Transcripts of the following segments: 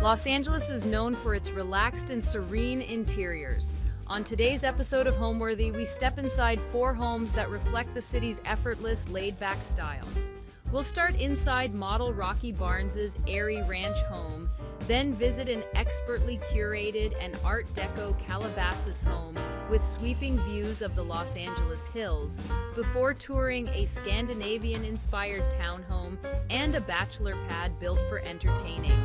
Los Angeles is known for its relaxed and serene interiors. On today's episode of Homeworthy, we step inside 4 homes that reflect the city's effortless, laid-back style. We'll start inside model Rocky Barnes's airy ranch home, then visit an expertly curated and Art Deco Calabasas home with sweeping views of the Los Angeles hills, before touring a Scandinavian-inspired townhome and a bachelor pad built for entertaining.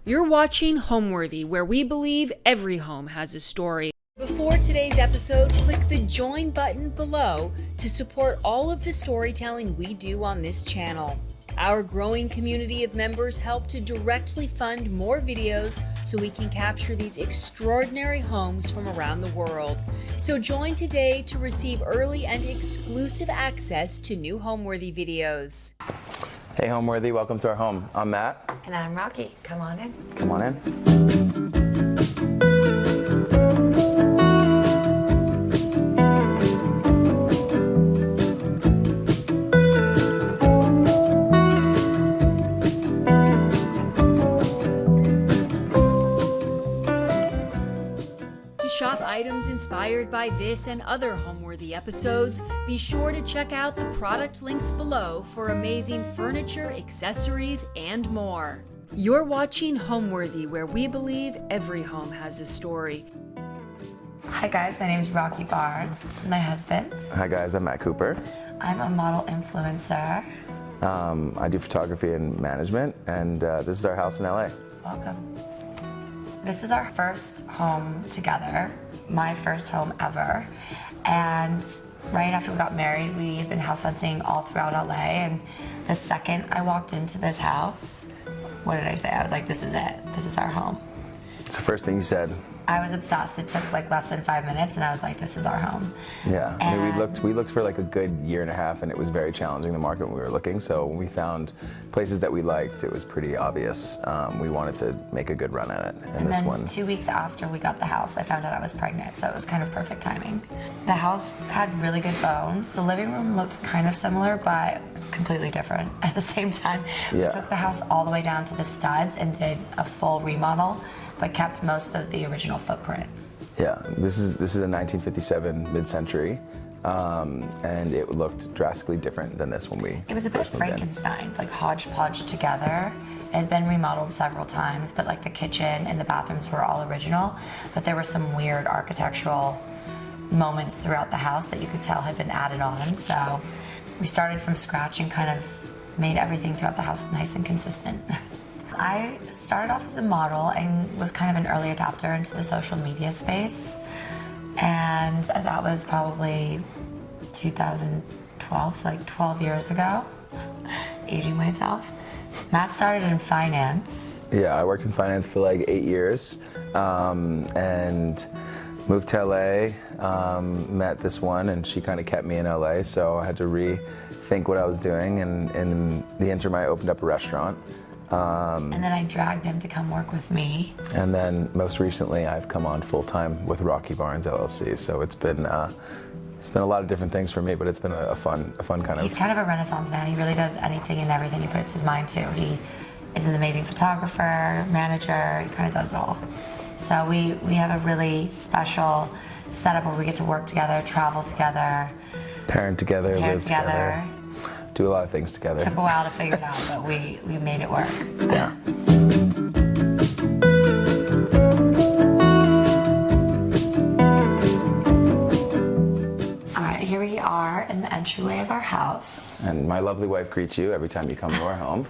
You're watching Homeworthy, where we believe every home has a story. Before today's episode, click the join button below to support all of the storytelling we do on this channel. Our growing community of members help to directly fund more videos so we can capture these extraordinary homes from around the world. So join today to receive early and exclusive access to new Homeworthy videos. Hey Homeworthy, welcome to our home. I'm Matt. And I'm Rocky. Come on in. Come on in. To shop items inspired by this and other Homeworthy episodes, be sure to check out the product links below for amazing furniture, accessories, and more. You're watching Homeworthy, where we believe every home has a story. Hi guys, my name is Rocky Barnes. This is my husband. Hi guys, I'm Matt Cooper. I'm a model influencer. I do photography and management, and this is our house in LA. Welcome. This was our first home together, my first home ever. And right after we got married, we had been house hunting all throughout LA. And the second I walked into this house, what did I say? I was like, this is it. This is our home. It's the first thing you said. I was obsessed. It took like less than 5 minutes and I was like, this is our home. Yeah, I mean, we looked for like a good year and a half, and it was very challenging, the market when we were looking. So when we found places that we liked, it was pretty obvious. We wanted to make a good run at it. And then 2 weeks after we got the house, I found out I was pregnant, so it was kind of perfect timing. The house had really good bones. The living room looked kind of similar, but completely different at the same time. Yeah. We took the house all the way down to the studs and did a full remodel, but kept most of the original footprint. Yeah, this is a 1957 mid-century, and it looked drastically different than this when we It was a bit first moved in. Frankenstein, like hodgepodge together. It had been remodeled several times, but like the kitchen and the bathrooms were all original, but there were some weird architectural moments throughout the house that you could tell had been added on. So we started from scratch and kind of made everything throughout the house nice and consistent. I started off as a model and was kind of an early adopter into the social media space. And that was probably 2012, so like 12 years ago, aging myself. Matt started in finance. Yeah, I worked in finance for like 8 years, and moved to LA, met this one, and she kind of kept me in LA, so I had to rethink what I was doing, and in the interim I opened up a restaurant. And then I dragged him to come work with me. And then most recently I've come on full-time with Rocky Barnes LLC, so it's been a lot of different things for me, but it's been a fun kind of... He's kind of a renaissance man. He really does anything and everything he puts his mind to. He is an amazing photographer, manager, he kind of does it all. So we have a really special setup where we get to work together, travel together, parent together, live together. Do a lot of things together. Took a while to figure it out, but we made it work. Yeah. All right, here we are in the entryway of our house. And my lovely wife greets you every time you come to our home.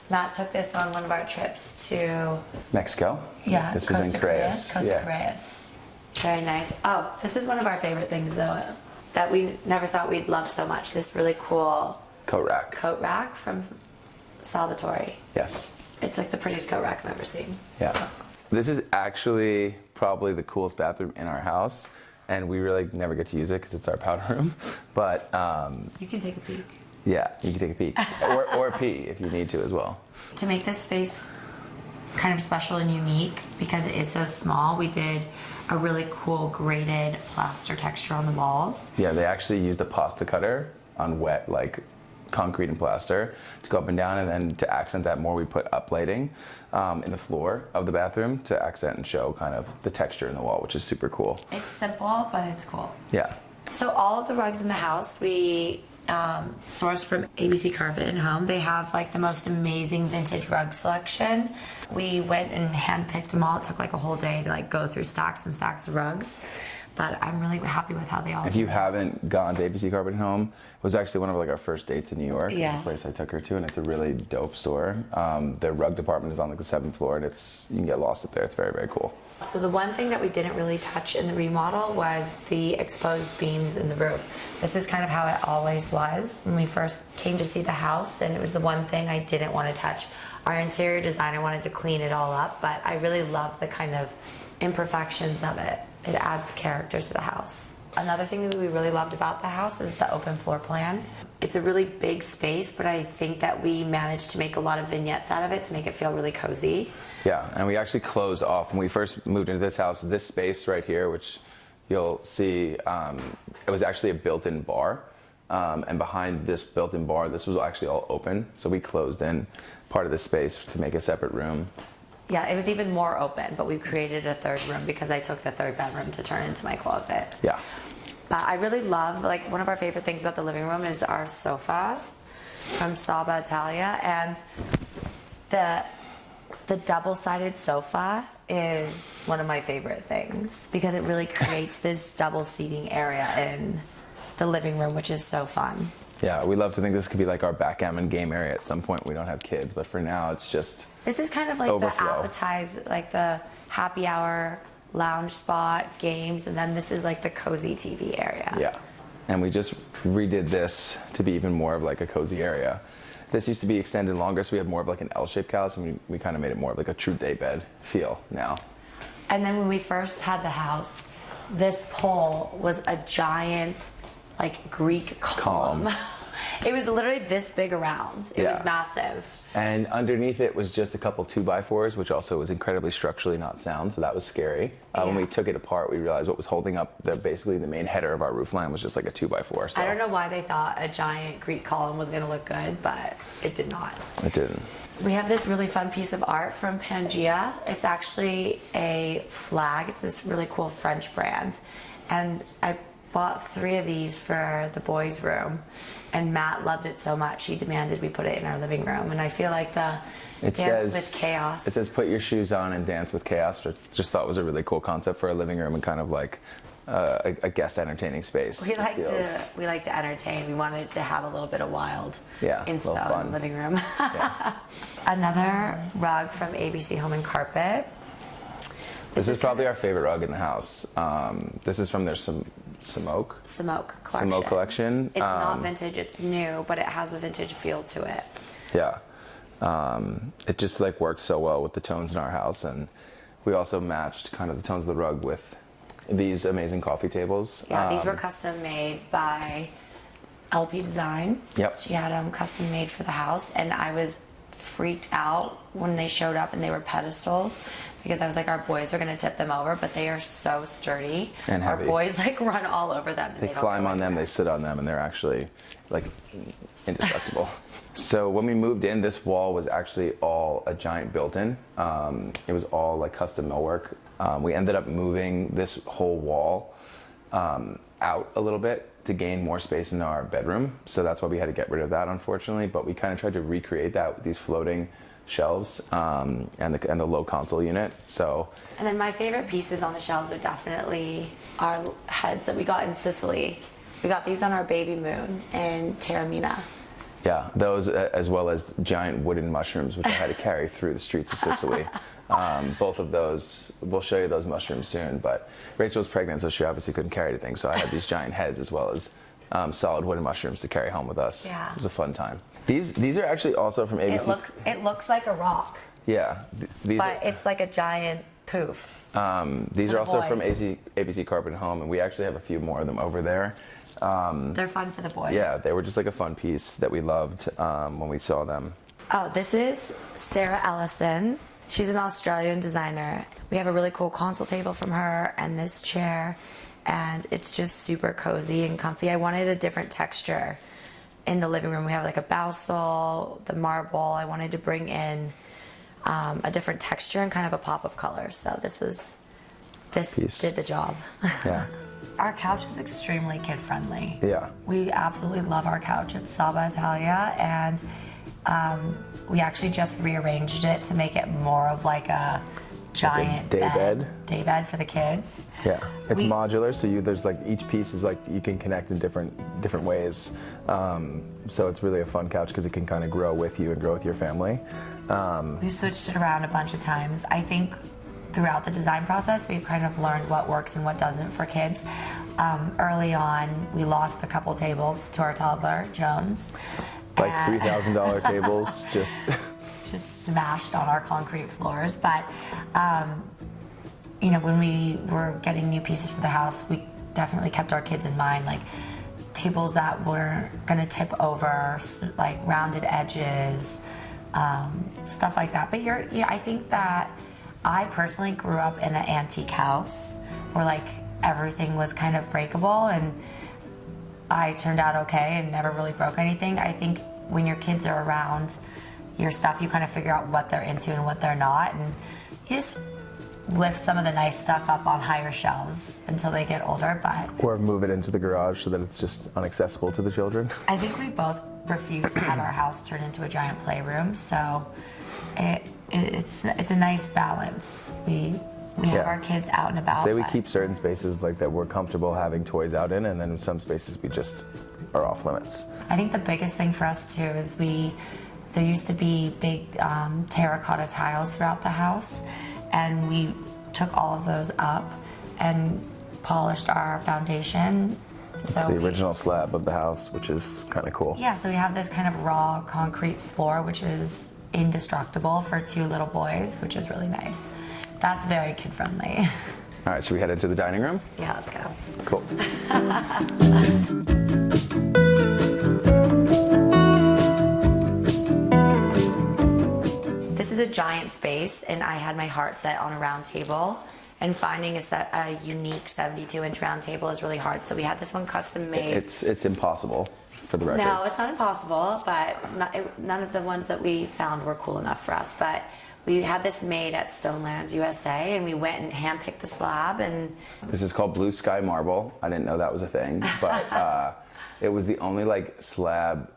Matt took this on one of our trips to Mexico. Yeah, this was in Corrales. Costa Corrales. Very nice. Oh, this is one of our favorite things though, that we never thought we'd love so much. This really cool coat rack from Salvatore. Yes. It's like the prettiest coat rack I've ever seen. Yeah. So. This is actually probably the coolest bathroom in our house, and we really never get to use it because it's our powder room. But you can take a peek. Yeah, you can take a peek, or pee if you need to as well. To make this space kind of special and unique because it is so small. We did a really cool graded plaster texture on the walls. Yeah, they actually used a pasta cutter on wet, like concrete and plaster to go up and down, and then to accent that more, we put uplighting in the floor of the bathroom to accent and show kind of the texture in the wall, which is super cool. It's simple, but it's cool. Yeah. So all of the rugs in the house we sourced from ABC Carpet and Home. They have like the most amazing vintage rug selection. We went and handpicked them all. It took like a whole day to like go through stacks and stacks of rugs. But I'm really happy with how they all If you haven't gone to ABC Carpet and Home, it was actually one of like our first dates in New York. Yeah. It's a place I took her to, and it's a really dope store. Their rug department is on like the 7th floor, and you can get lost up there. It's very, very cool. So the one thing that we didn't really touch in the remodel was the exposed beams in the roof. This is kind of how it always was when we first came to see the house, and it was the one thing I didn't want to touch. Our interior designer wanted to clean it all up, but I really love the kind of imperfections of it. It adds character to the house. Another thing that we really loved about the house is the open floor plan. It's a really big space, but I think that we managed to make a lot of vignettes out of it to make it feel really cozy. Yeah, and we actually closed off when we first moved into this house. This space right here, which you'll see, it was actually a built-in bar, and behind this built-in bar, this was actually all open. So we closed in part of the space to make a separate room. Yeah, it was even more open, but we created a third room because I took the third bedroom to turn into my closet. Yeah. But I really love, like, one of our favorite things about the living room is our sofa from Saba Italia, and the double-sided sofa is one of my favorite things because it really creates this double seating area in the living room, which is so fun. Yeah, we love to think this could be like our backgammon game area at some point. We don't have kids, but for now it's just This is kind of like overflow. the appetize, like the happy hour lounge spot, games, and then this is like the cozy TV area. Yeah, and we just redid this to be even more of like a cozy area. This used to be extended longer, so we have more of like an L-shaped couch, and we kind of made it more of like a true daybed feel now. And then when we first had the house, this pole was a giant, like, Greek column. It was literally this big around. It was massive. And underneath it was just a couple 2x4s, which also was incredibly structurally not sound, so that was scary. When we took it apart, we realized what was holding up basically the main header of our roof line was just like a 2x4. So. I don't know why they thought a giant Greek column was going to look good, but it did not. It didn't. We have this really fun piece of art from Pangea. It's actually a flag. It's this really cool French brand. And I bought 3 of these for the boys' room, and Matt loved it so much he demanded we put it in our living room. And I feel like the dance with chaos. It says put your shoes on and dance with chaos, which I just thought was a really cool concept for a living room and kind of like a guest entertaining space. We like to entertain. We wanted to have a little bit of wild inspo in the living room. Yeah. Another rug from ABC Home and Carpet. This is probably our favorite rug in the house. This is from their Smoke collection. It's not vintage, it's new, but it has a vintage feel to it. Yeah. It just like worked so well with the tones in our house, and we also matched kind of the tones of the rug with these amazing coffee tables. Yeah, these were custom made by LP Design. Yep. She had them custom made for the house, and I was freaked out when they showed up and they were pedestals, because I was like, our boys are going to tip them over, but they are so sturdy. And heavy. Our boys like run all over them. They climb on them, they sit on them, and they're actually like indestructible. So when we moved in, this wall was actually all a giant built-in. It was all like custom millwork. We ended up moving this whole wall out a little bit to gain more space in our bedroom. So that's why we had to get rid of that, unfortunately. But we kind of tried to recreate that with these floating shelves and the low console unit. So. And then my favorite pieces on the shelves are definitely our heads that we got in Sicily. We got these on our baby moon in Taormina. Yeah, those as well as giant wooden mushrooms, which I had to carry through the streets of Sicily. Both of those, we'll show you those mushrooms soon, but Rachel's pregnant, so she obviously couldn't carry anything, so I had these giant heads as well as solid wooden mushrooms to carry home with us. Yeah. It was a fun time. These are actually also from ABC. It looks like a rock. Yeah. It's like a giant poof. These are also from ABC Carpet and Home, and we actually have a few more of them over there. They're fun for the boys. Yeah, they were just like a fun piece that we loved when we saw them. Oh, this is Sarah Ellison. She's an Australian designer. We have a really cool console table from her and this chair, and it's just super cozy and comfy. I wanted a different texture in the living room. We have like a balsal, the marble. I wanted to bring in a different texture and kind of a pop of color. So this did the job. Yeah. Our couch is extremely kid-friendly. Yeah. We absolutely love our couch. It's Saba Italia, and we actually just rearranged it to make it more of like a giant day bed for the kids. Yeah, it's modular, so there's like each piece is like you can connect in different ways. So it's really a fun couch because it can kind of grow with you and grow with your family. We switched it around a bunch of times. I think throughout the design process, we've kind of learned what works and what doesn't for kids. Early on, we lost a couple tables to our toddler, Jones. Like $3,000 tables, just smashed on our concrete floors. But you know, when we were getting new pieces for the house, we definitely kept our kids in mind, like tables that were gonna tip over, like rounded edges, stuff like that. But I think that I personally grew up in an antique house where like everything was kind of breakable, and I turned out okay and never really broke anything. I think when your kids are around your stuff, you kind of figure out what they're into and what they're not, and you just lift some of the nice stuff up on higher shelves until they get older. But or move it into the garage so that it's just inaccessible to the children. I think we both refuse to have our house turn into a giant playroom, so it's a nice balance. We have our kids out and about. Say we keep certain spaces like that we're comfortable having toys out in, and then some spaces we just are off limits. I think the biggest thing for us too is there used to be big terracotta tiles throughout the house, and we took all of those up and polished our foundation. It's the original slab of the house, which is kind of cool. Yeah, so we have this kind of raw concrete floor, which is indestructible for two little boys, which is really nice. That's very kid-friendly. All right, should we head into the dining room? Yeah, let's go. Cool. This is a giant space, and I had my heart set on a round table, and finding a unique 72-inch round table is really hard. So we had this one custom made. It's impossible, for the record. No, it's not impossible, but none of the ones that we found were cool enough for us. But we had this made at Stonelands USA, and we went and handpicked the slab. And this is called Blue Sky Marble. I didn't know that was a thing, but it was the only like slab.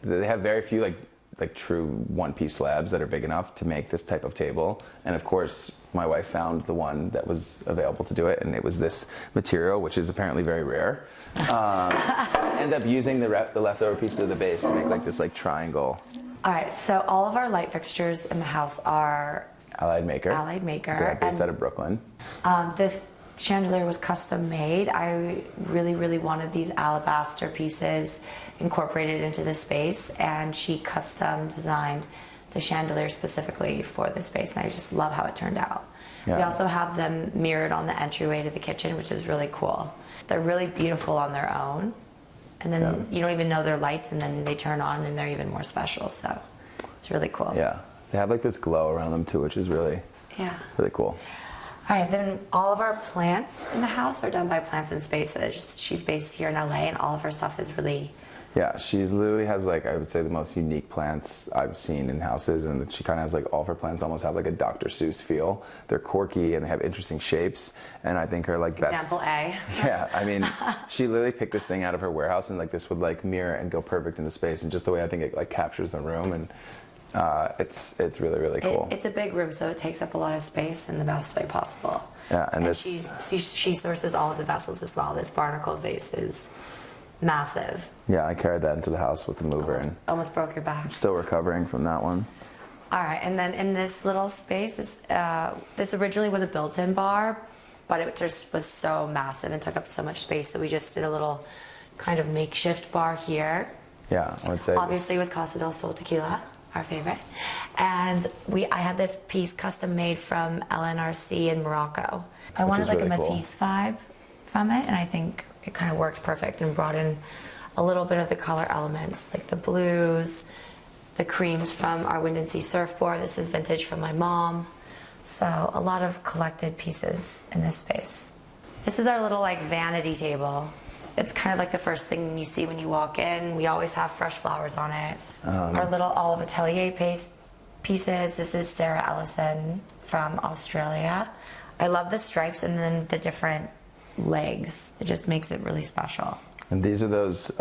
They have very few like true one-piece slabs that are big enough to make this type of table. And of course, my wife found the one that was available to do it, and it was this material, which is apparently very rare. End up using the leftover pieces of the base to make like this like triangle. All right, so all of our light fixtures in the house are Allied Maker. They're based out of Brooklyn. This chandelier was custom made. I really, really wanted these alabaster pieces incorporated into the space, and she custom designed the chandelier specifically for the space, and I just love how it turned out. Yeah. We also have them mirrored on the entryway to the kitchen, which is really cool. They're really beautiful on their own, and then you don't even know they're lights, and then they turn on and they're even more special, so it's really cool. Yeah, they have like this glow around them too, which is really cool. All right, then all of our plants in the house are done by Plants and Spaces. She's based here in LA, and all of her stuff is really... Yeah, she literally has like, I would say, the most unique plants I've seen in houses, and she kind of has like, all of her plants almost have like a Dr. Seuss feel. They're quirky and they have interesting shapes, and I think her like best... Example A. Yeah, I mean, she literally picked this thing out of her warehouse, and like this would like mirror and go perfect in the space, and just the way I think it like captures the room, and it's really, really cool. It's a big room, so it takes up a lot of space in the best way possible. Yeah, and this... She sources all of the vessels as well. This barnacle vase is massive. Yeah, I carried that into the house with the mover, and almost broke your back. Still recovering from that one. All right, and then in this little space, this originally was a built-in bar, but it just was so massive and took up so much space that we just did a little kind of makeshift bar here. Yeah, I would say obviously with Casa del Sol tequila, our favorite, and I had this piece custom made from LNRC in Morocco. I wanted like really a Matisse vibe from it, and I think it kind of worked perfect and brought in a little bit of the color elements, like the blues, the creams from our Wind and Sea surfboard. This is vintage from my mom. So a lot of collected pieces in this space. This is our little like vanity table. It's kind of like the first thing you see when you walk in. We always have fresh flowers on it. Our little olive atelier pieces. This is Sarah Ellison from Australia. I love the stripes and then the different legs. It just makes it really special. And these are those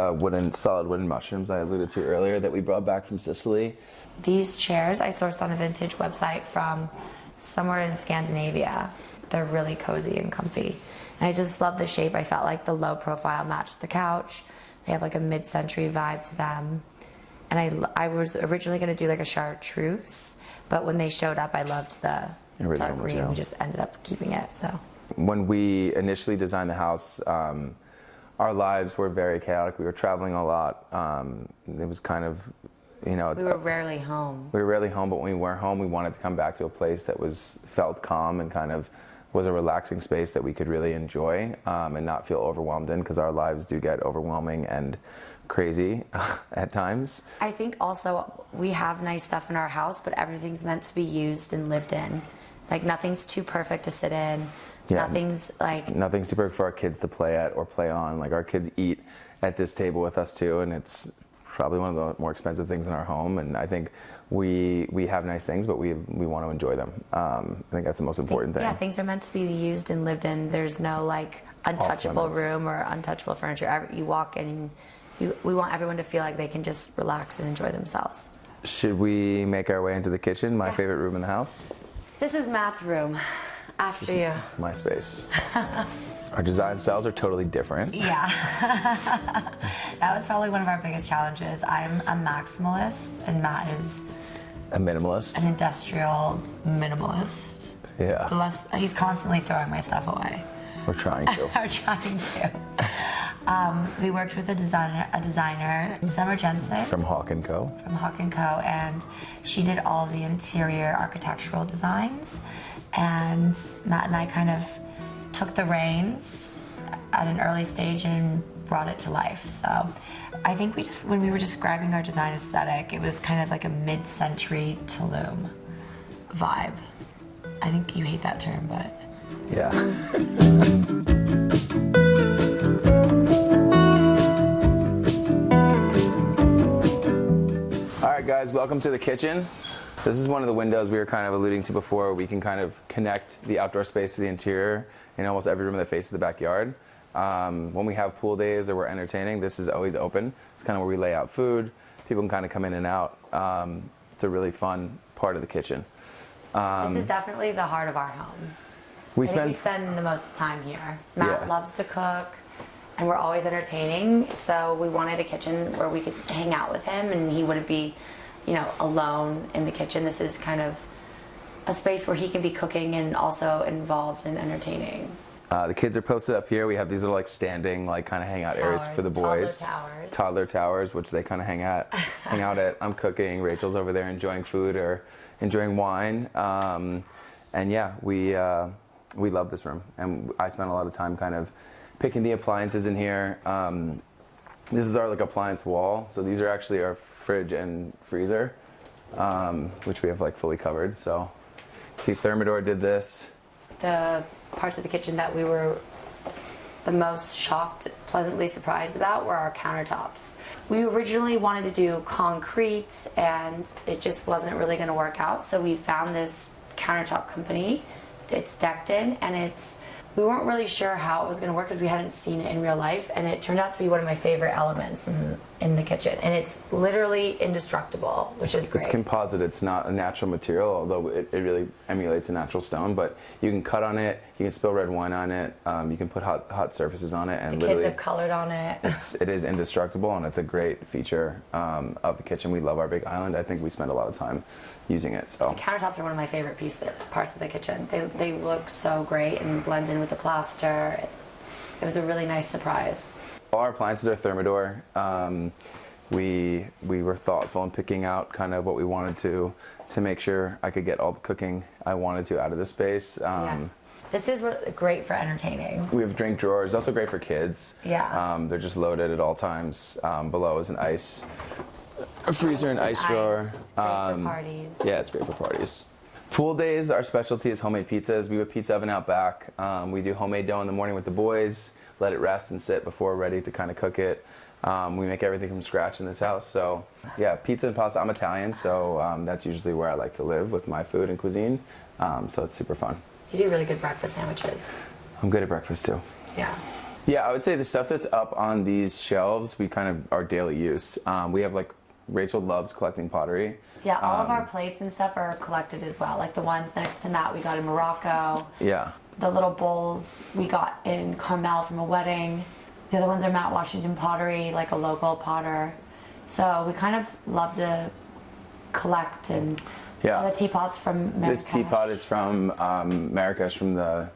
solid wooden mushrooms I alluded to earlier that we brought back from Sicily. These chairs I sourced on a vintage website from somewhere in Scandinavia. They're really cozy and comfy. And I just love the shape. I felt like the low profile matched the couch. They have like a mid-century vibe to them. And I was originally going to do like a chartreuse, but when they showed up, I loved the Original dark green. material. We just ended up keeping it. So When we initially designed the house, our lives were very chaotic. We were traveling a lot. It was kind of, we were rarely home. We were rarely home, but when we were home, we wanted to come back to a place that felt calm and kind of was a relaxing space that we could really enjoy and not feel overwhelmed in, because our lives do get overwhelming and crazy at times. I think also we have nice stuff in our house, but everything's meant to be used and lived in. Like nothing's too perfect to sit in. Yeah. Nothing's too perfect for our kids to play at or play on. Like our kids eat at this table with us too, and it's probably one of the more expensive things in our home. And I think we have nice things, but we want to enjoy them. I think that's the most important thing. Yeah, things are meant to be used and lived in. There's no like untouchable room or untouchable furniture. You walk in, we want everyone to feel like they can just relax and enjoy themselves. Should we make our way into the kitchen, my favorite room in the house? This is Matt's room. After you. My space. Our design styles are totally different. Yeah. That was probably one of our biggest challenges. I'm a maximalist and Matt is A minimalist. an industrial minimalist. Yeah. He's constantly throwing my stuff away. We're trying to. We're trying to. We worked with a designer, Summer Jensen From Hawk & Co. from Hawk & Co. And she did all the interior architectural designs. And Matt and I kind of took the reins at an early stage and brought it to life. So I think when we were describing our design aesthetic, it was kind of like a mid-century Tulum vibe. I think you hate that term, but... Yeah. All right, guys, welcome to the kitchen. This is one of the windows we were kind of alluding to before. We can kind of connect the outdoor space to the interior in almost every room that faces the backyard. When we have pool days or we're entertaining, this is always open. It's kind of where we lay out food. People can kind of come in and out. It's a really fun part of the kitchen. This is definitely the heart of our home. We I think we spend the most time here. Matt loves to cook, and we're always entertaining, so we wanted a kitchen where we could hang out with him and he wouldn't be alone in the kitchen. This is kind of a space where he can be cooking and also involved in entertaining. The kids are posted up here. We have these little like standing like kind of hangout areas for the boys. Toddler towers, which they kind of hang out at. I'm cooking. Rachel's over there enjoying food or enjoying wine. And yeah, we love this room. And I spent a lot of time kind of picking the appliances in here. This is our like appliance wall. So these are actually our fridge and freezer, which we have like fully covered. So see, Thermador did this. The parts of the kitchen that we were the most shocked, pleasantly surprised about were our countertops. We originally wanted to do concrete and it just wasn't really going to work out. So we found this countertop company. It's decked in and we weren't really sure how it was going to work because we hadn't seen it in real life, and it turned out to be one of my favorite elements in the kitchen. And it's literally indestructible, which is great. It's composite. It's not a natural material, although it really emulates a natural stone. But you can cut on it. You can spill red wine on it. You can put hot surfaces on it, and the kids have colored on it. It is indestructible, and it's a great feature of the kitchen. We love our big island. I think we spend a lot of time using it. So the countertops are one of my favorite parts of the kitchen. They look so great and blend in with the plaster. It was a really nice surprise. All our appliances are Thermador. We were thoughtful in picking out kind of what we wanted to make sure I could get all the cooking I wanted to out of the space. This is great for entertaining. We have drink drawers, also great for kids. Yeah. They're just loaded at all times. Below is a freezer and ice drawer. Great for parties. Yeah, it's great for parties. Pool days, our specialty is homemade pizzas. We have a pizza oven out back. We do homemade dough in the morning with the boys, let it rest and sit before we're ready to kind of cook it. We make everything from scratch in this house. So yeah, pizza and pasta. I'm Italian, so that's usually where I like to live with my food and cuisine. So it's super fun. You do really good breakfast sandwiches. I'm good at breakfast too. Yeah. Yeah, I would say the stuff that's up on these shelves, we kind of our daily use. We have like, Rachel loves collecting pottery. Yeah, all of our plates and stuff are collected as well. Like the ones next to Matt, we got in Morocco. Yeah. The little bowls we got in Carmel from a wedding. The other ones are Matt Washington pottery, like a local potter. So we kind of love to collect, and all the teapots from Marrakesh. This teapot is from Marrakesh, from the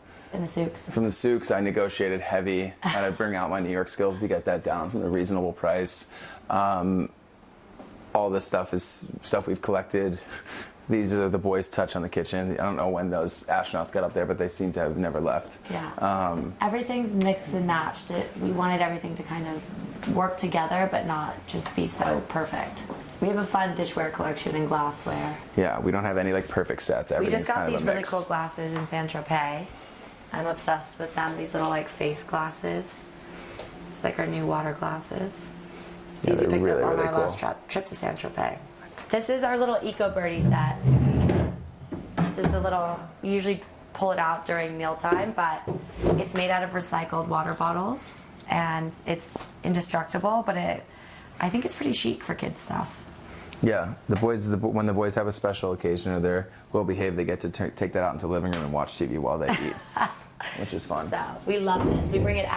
souks. From the souks. I negotiated heavy. I had to bring out my New York skills to get that down from a reasonable price. All this stuff is stuff we've collected. These are the boys' touch on the kitchen. I don't know when those astronauts got up there, but they seem to have never left. Yeah. Everything's mixed and matched. We wanted everything to kind of work together, but not just be so perfect. We have a fun dishware collection and glassware. Yeah, we don't have any like perfect sets. We just got kind these of really cool glasses in Saint-Tropez. I'm obsessed with them. These little like face glasses. It's like our new water glasses. These we picked up on our last trip to Saint-Tropez. This is our little Eco Birdie set. This is the little, you usually pull it out during mealtime, but it's made out of recycled water bottles, and it's indestructible, but I think it's pretty chic for kids stuff. Yeah, the boys, when the boys have a special occasion or they're well behaved, they get to take that out into the living room and watch TV while they eat, which is fun. So we love this. We bring it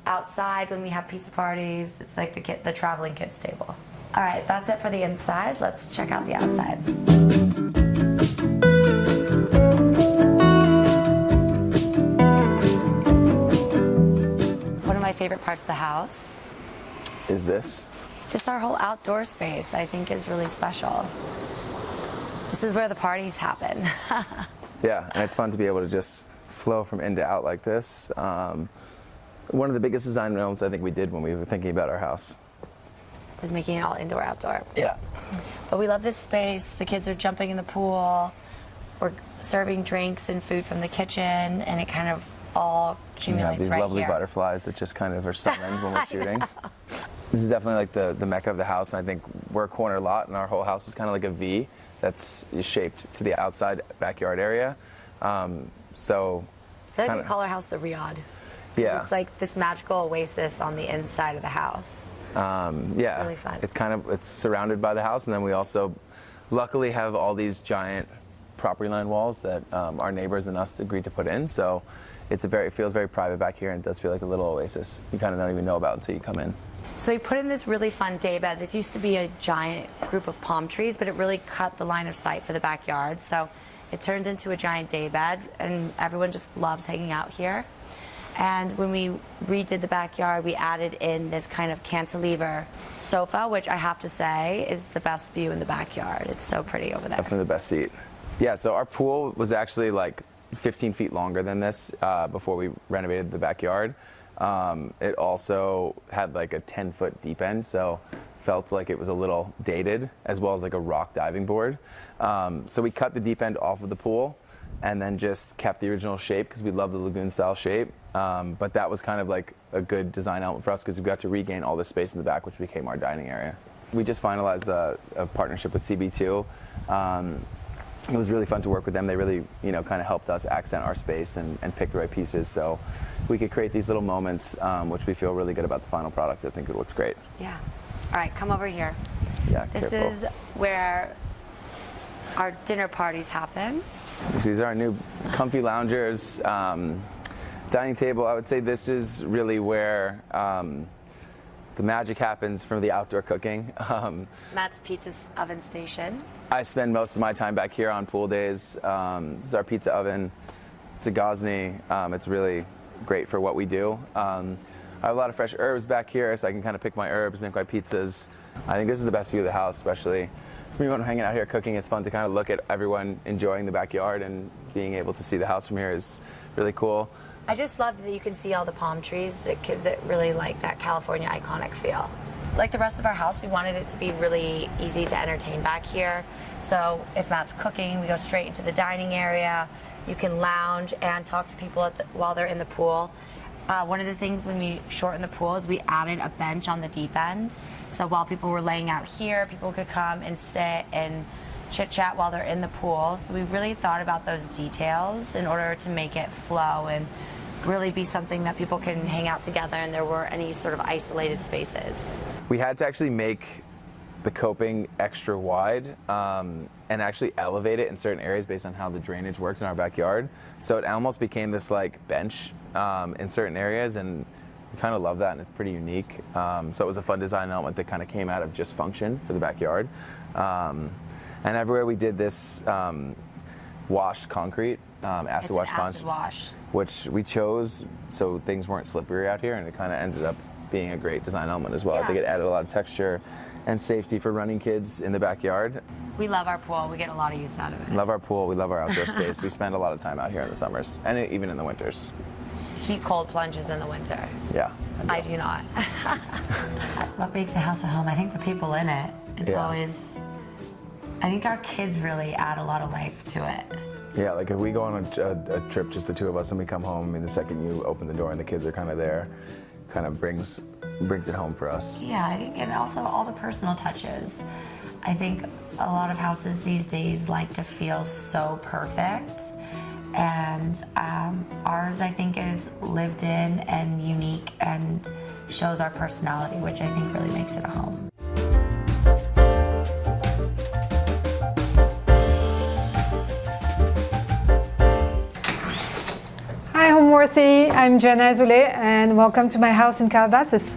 outside when we have pizza parties. It's like the traveling kids table. All right, that's it for the inside. Let's check out the outside. One of my favorite parts of the house is this. Just our whole outdoor space, I think, is really special. This is where the parties happen. Yeah, and it's fun to be able to just flow from in to out like this. One of the biggest design moments I think we did when we were thinking about our house is making it all indoor outdoor. Yeah. But we love this space. The kids are jumping in the pool. We're serving drinks and food from the kitchen, and it kind of all accumulates these right lovely here. Butterflies that just kind of are summoned when we're shooting. This is definitely like the mecca of the house, and I think we're a corner lot, and our whole house is kind of like a V that's shaped to the outside backyard area. So I think we call our house the Riyadh. Yeah. It's like this magical oasis on the inside of the house. Yeah, really fun. It's surrounded by the house, and then we also luckily have all these giant property line walls that our neighbors and us agreed to put in. So it feels very private back here, and it does feel like a little oasis. You kind of don't even know about until you come in. So we put in this really fun day bed. This used to be a giant group of palm trees, but it really cut the line of sight for the backyard. So it turned into a giant day bed, and everyone just loves hanging out here. And when we redid the backyard, we added in this kind of cantilever sofa, which I have to say is the best view in the backyard. It's so pretty over there. Definitely the best seat. Yeah, so our pool was actually like 15 feet longer than this before we renovated the backyard. It also had like a 10-foot deep end, so felt like it was a little dated, as well as like a rock diving board. So we cut the deep end off of the pool and then just kept the original shape because we love the lagoon style shape. But that was kind of like a good design element for us because we got to regain all this space in the back, which became our dining area. We just finalized a partnership with CB2. It was really fun to work with them. They really, kind of helped us accent our space and pick the right pieces so we could create these little moments, which we feel really good about the final product. I think it looks great. Yeah. All right, come over here. Yeah, This is where our dinner parties happen. These are our new comfy loungers. Dining table, I would say this is really where the magic happens from the outdoor cooking. Matt's pizza oven station. I spend most of my time back here on pool days. This is our pizza oven. It's a Gosney. It's really great for what we do. I have a lot of fresh herbs back here, so I can kind of pick my herbs, make my pizzas. I think this is the best view of the house, especially for me when I'm hanging out here cooking. It's fun to kind of look at everyone enjoying the backyard, and being able to see the house from here is really cool. I just love that you can see all the palm trees. It gives it really like that California iconic feel. like the rest of our house, we wanted it to be really easy to entertain back here. So if Matt's cooking, we go straight into the dining area. You can lounge and talk to people while they're in the pool. One of the things when we shortened the pool is we added a bench on the deep end. So while people were laying out here, people could come and sit and chit chat while they're in the pool. So we really thought about those details in order to make it flow and really be something that people can hang out together and there were any sort of isolated spaces. We had to actually make the coping extra wide and actually elevate it in certain areas based on how the drainage worked in our backyard. So it almost became this like bench in certain areas, and we kind of love that, and it's pretty unique. So it was a fun design element that kind of came out of just function for the backyard. And everywhere we did this washed concrete, acid wash, which we chose so things weren't slippery out here, and it kind of ended up being a great design element as well. Yeah. I think it added a lot of texture and safety for running kids in the backyard. We love our pool. We get a lot of use out of it. Love our pool. We love our outdoor space. We spend a lot of time out here in the summers and even in the winters. He cold plunges in the winter. Yeah. I do not. What makes a house a home? I think the people in it. It's always, I think our kids really add a lot of life to it. Yeah, like if we go on a trip, just the two of us, and we come home, I mean, the second you open the door and the kids are kind of there, kind of brings it home for us. Yeah, I think, and also all the personal touches. I think a lot of houses these days like to feel so perfect, and ours, I think, is lived in and unique and shows our personality, which I think really makes it a home. Hi Homeworthy, I'm Jenna Azoulay and welcome to my house in Calabasas.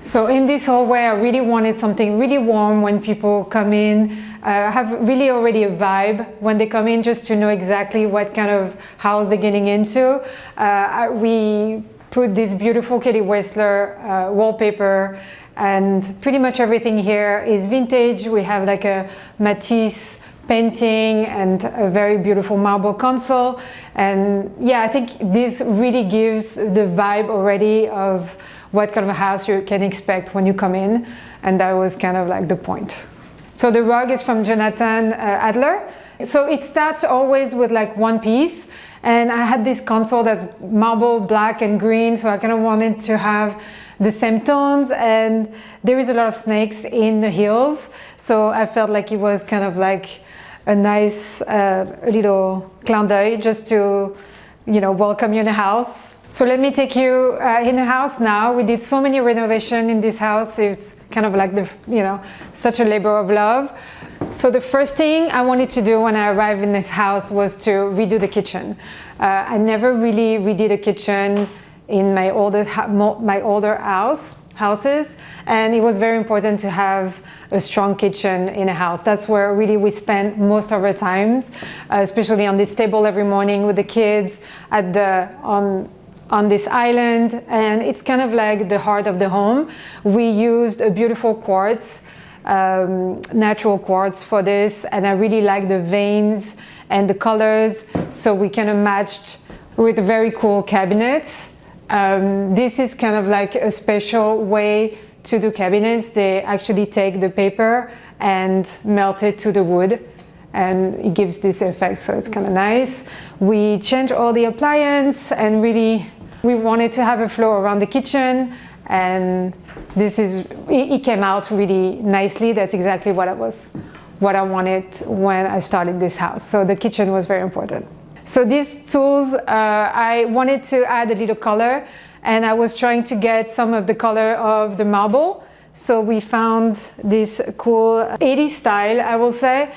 So in this hallway, I really wanted something really warm when people come in, have really already a vibe when they come in, just to know exactly what kind of house they're getting into. We put this beautiful Kelly Weisler wallpaper, and pretty much everything here is vintage. We have like a Matisse painting and a very beautiful marble console. And yeah, I think this really gives the vibe already of what kind of a house you can expect when you come in, and that was kind of like the point. So the rug is from Jonathan Adler. So it starts always with like one piece, and I had this console that's marble black and green, so I kind of wanted to have the same tones, and there is a lot of snakes in the hills, so I felt like it was kind of like a nice little clin d'oeil just to, you know, welcome you in the house. So let me take you in the house now. We did so many renovations in this house. It's kind of like such a labor of love. So the first thing I wanted to do when I arrived in this house was to redo the kitchen. I never really redid a kitchen in my older houses, and it was very important to have a strong kitchen in a house. That's where really we spend most of our times, especially on this table every morning with the kids on this island, and it's kind of like the heart of the home. We used a beautiful quartz, natural quartz for this, and I really like the veins and the colors, so we kind of matched with very cool cabinets. This is kind of like a special way to do cabinets. They actually take the paper and melt it to the wood, and it gives this effect, so it's kind of nice. We changed all the appliances, and really we wanted to have a flow around the kitchen, and it came out really nicely. That's exactly what I wanted when I started this house. So the kitchen was very important. So these tools, I wanted to add a little color, and I was trying to get some of the color of the marble. So we found this cool 80s style, I will say,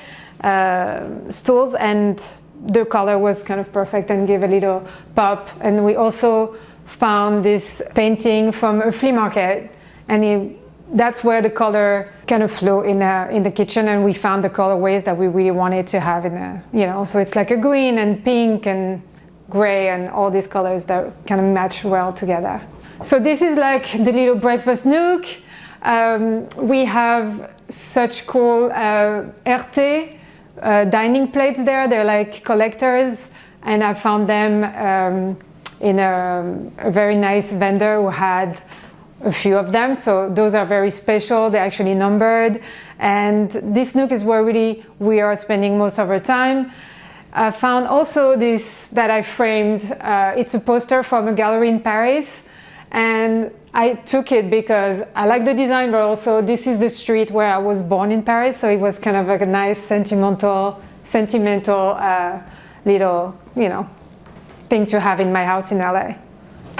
stools, and the color was kind of perfect and gave a little pop. And we also found this painting from a flea market, and that's where the color kind of flew in the kitchen, and we found the colorways that we really wanted to have in the, so it's like a green and pink and gray and all these colors that kind of match well together. So this is like the little breakfast nook. We have such cool RT dining plates there. They're like collectors, and I found them in a very nice vendor who had a few of them. So those are very special. They're actually numbered, and this nook is where really we are spending most of our time. I found also this that I framed. It's a poster from a gallery in Paris, and I took it because I like the design, but also this is the street where I was born in Paris, so it was kind of like a nice sentimental little, thing to have in my house in LA.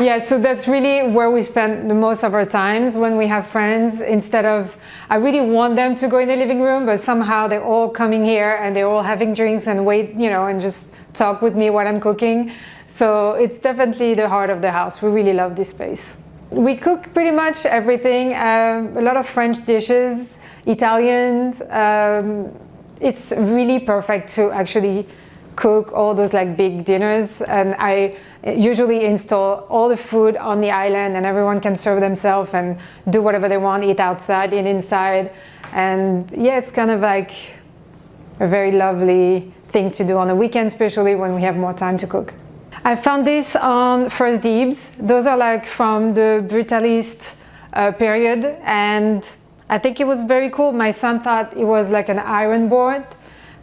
Yeah, so that's really where we spend the most of our times when we have friends. Instead of, I really want them to go in the living room, but somehow they're all coming here and they're all having drinks and wait, and just talk with me while I'm cooking. So it's definitely the heart of the house. We really love this space. We cook pretty much everything, a lot of French dishes, Italians. It's really perfect to actually cook all those like big dinners, and I usually install all the food on the island and everyone can serve themselves and do whatever they want, eat outside, eat inside. And yeah, it's kind of like a very lovely thing to do on the weekend, especially when we have more time to cook. I found this on First Dibs. Those are like from the Brutalist period, and I think it was very cool. My son thought it was like an iron board,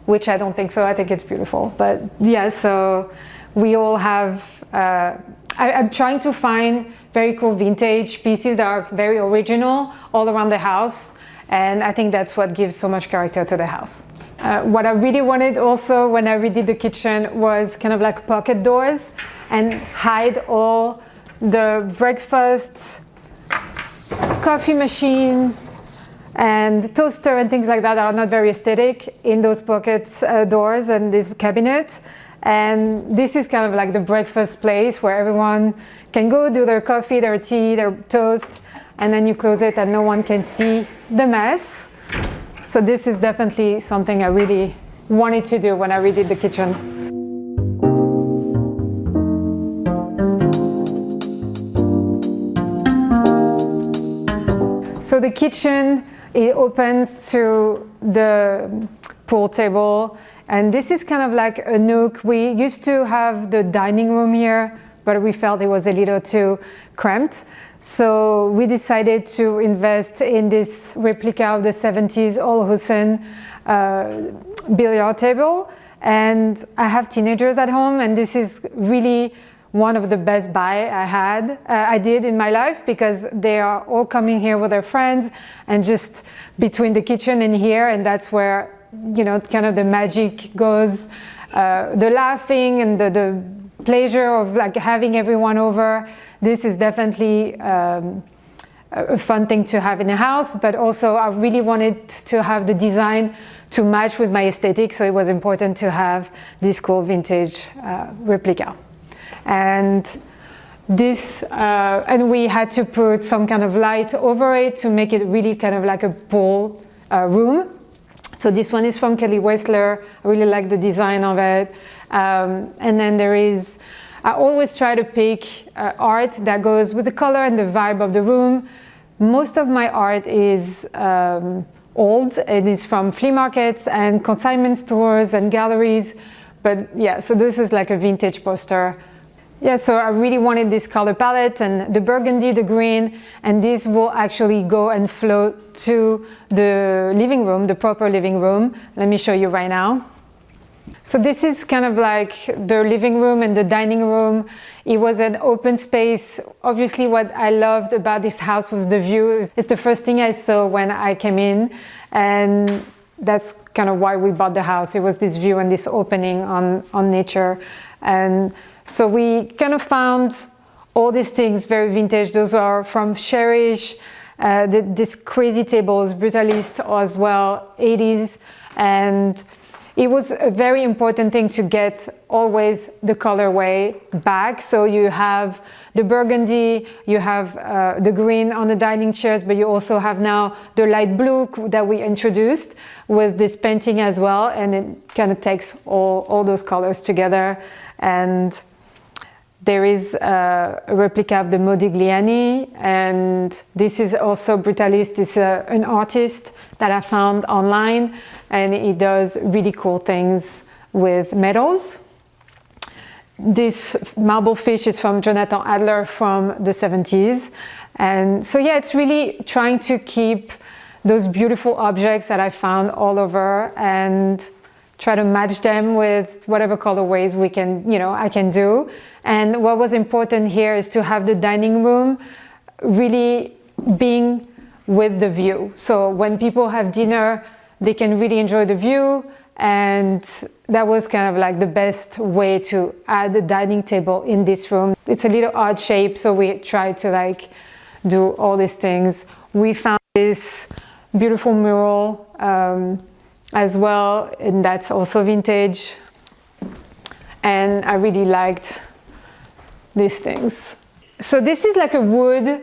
which I don't think so. I think it's beautiful. But yeah, so we all have, I'm trying to find very cool vintage pieces that are very original all around the house, and I think that's what gives so much character to the house. What I really wanted also when I redid the kitchen was kind of like pocket doors and hide all the breakfast, coffee machine, and toaster and things like that are not very aesthetic in those pockets doors and this cabinet. And this is kind of like the breakfast place where everyone can go do their coffee, their tea, their toast, and then you close it and no one can see the mess. So this is definitely something I really wanted to do when I redid the kitchen. So the kitchen, it opens to the pool table, and this is kind of like a nook. We used to have the dining room here, but we felt it was a little too cramped. So we decided to invest in this replica of the 70s Al Hussein billiard table. And I have teenagers at home, and this is really one of the best buy I did in my life, because they are all coming here with their friends and just between the kitchen and here, and that's where, kind of the magic goes, the laughing and the pleasure of like having everyone over. This is definitely a fun thing to have in the house, but also I really wanted to have the design to match with my aesthetic, so it was important to have this cool vintage replica. And this, and we had to put some kind of light over it to make it really kind of like a pool room. So this one is from Kelly Weissler. I really like the design of it. And then there is, I always try to pick art that goes with the color and the vibe of the room. Most of my art is old, and it's from flea markets and consignment stores and galleries. But yeah, so this is like a vintage poster. Yeah, so I really wanted this color palette and the burgundy, the green, and this will actually go and float to the living room, the proper living room. Let me show you right now. So this is kind of like the living room and the dining room. It was an open space. Obviously, what I loved about this house was the view. It's the first thing I saw when I came in, and that's kind of why we bought the house. It was this view and this opening on nature. And so we kind of found all these things very vintage. Those are from Cherish, these crazy tables, Brutalist as well, 80s. And it was a very important thing to get always the colorway back. So you have the burgundy, you have the green on the dining chairs, but you also have now the light blue that we introduced with this painting as well, and it kind of takes all those colors together. And there is a replica of the Modigliani, and this is also Brutalist. This is an artist that I found online, and he does really cool things with metals. This marble fish is from Jonathan Adler from the 70s. And so yeah, it's really trying to keep those beautiful objects that I found all over and try to match them with whatever colorways we can, I can do. And what was important here is to have the dining room really being with the view. So when people have dinner, they can really enjoy the view. And that was kind of like the best way to add the dining table in this room. It's a little odd shape, so we tried to do all these things. We found this beautiful mural as well, and that's also vintage. And I really liked these things. So this is like a wood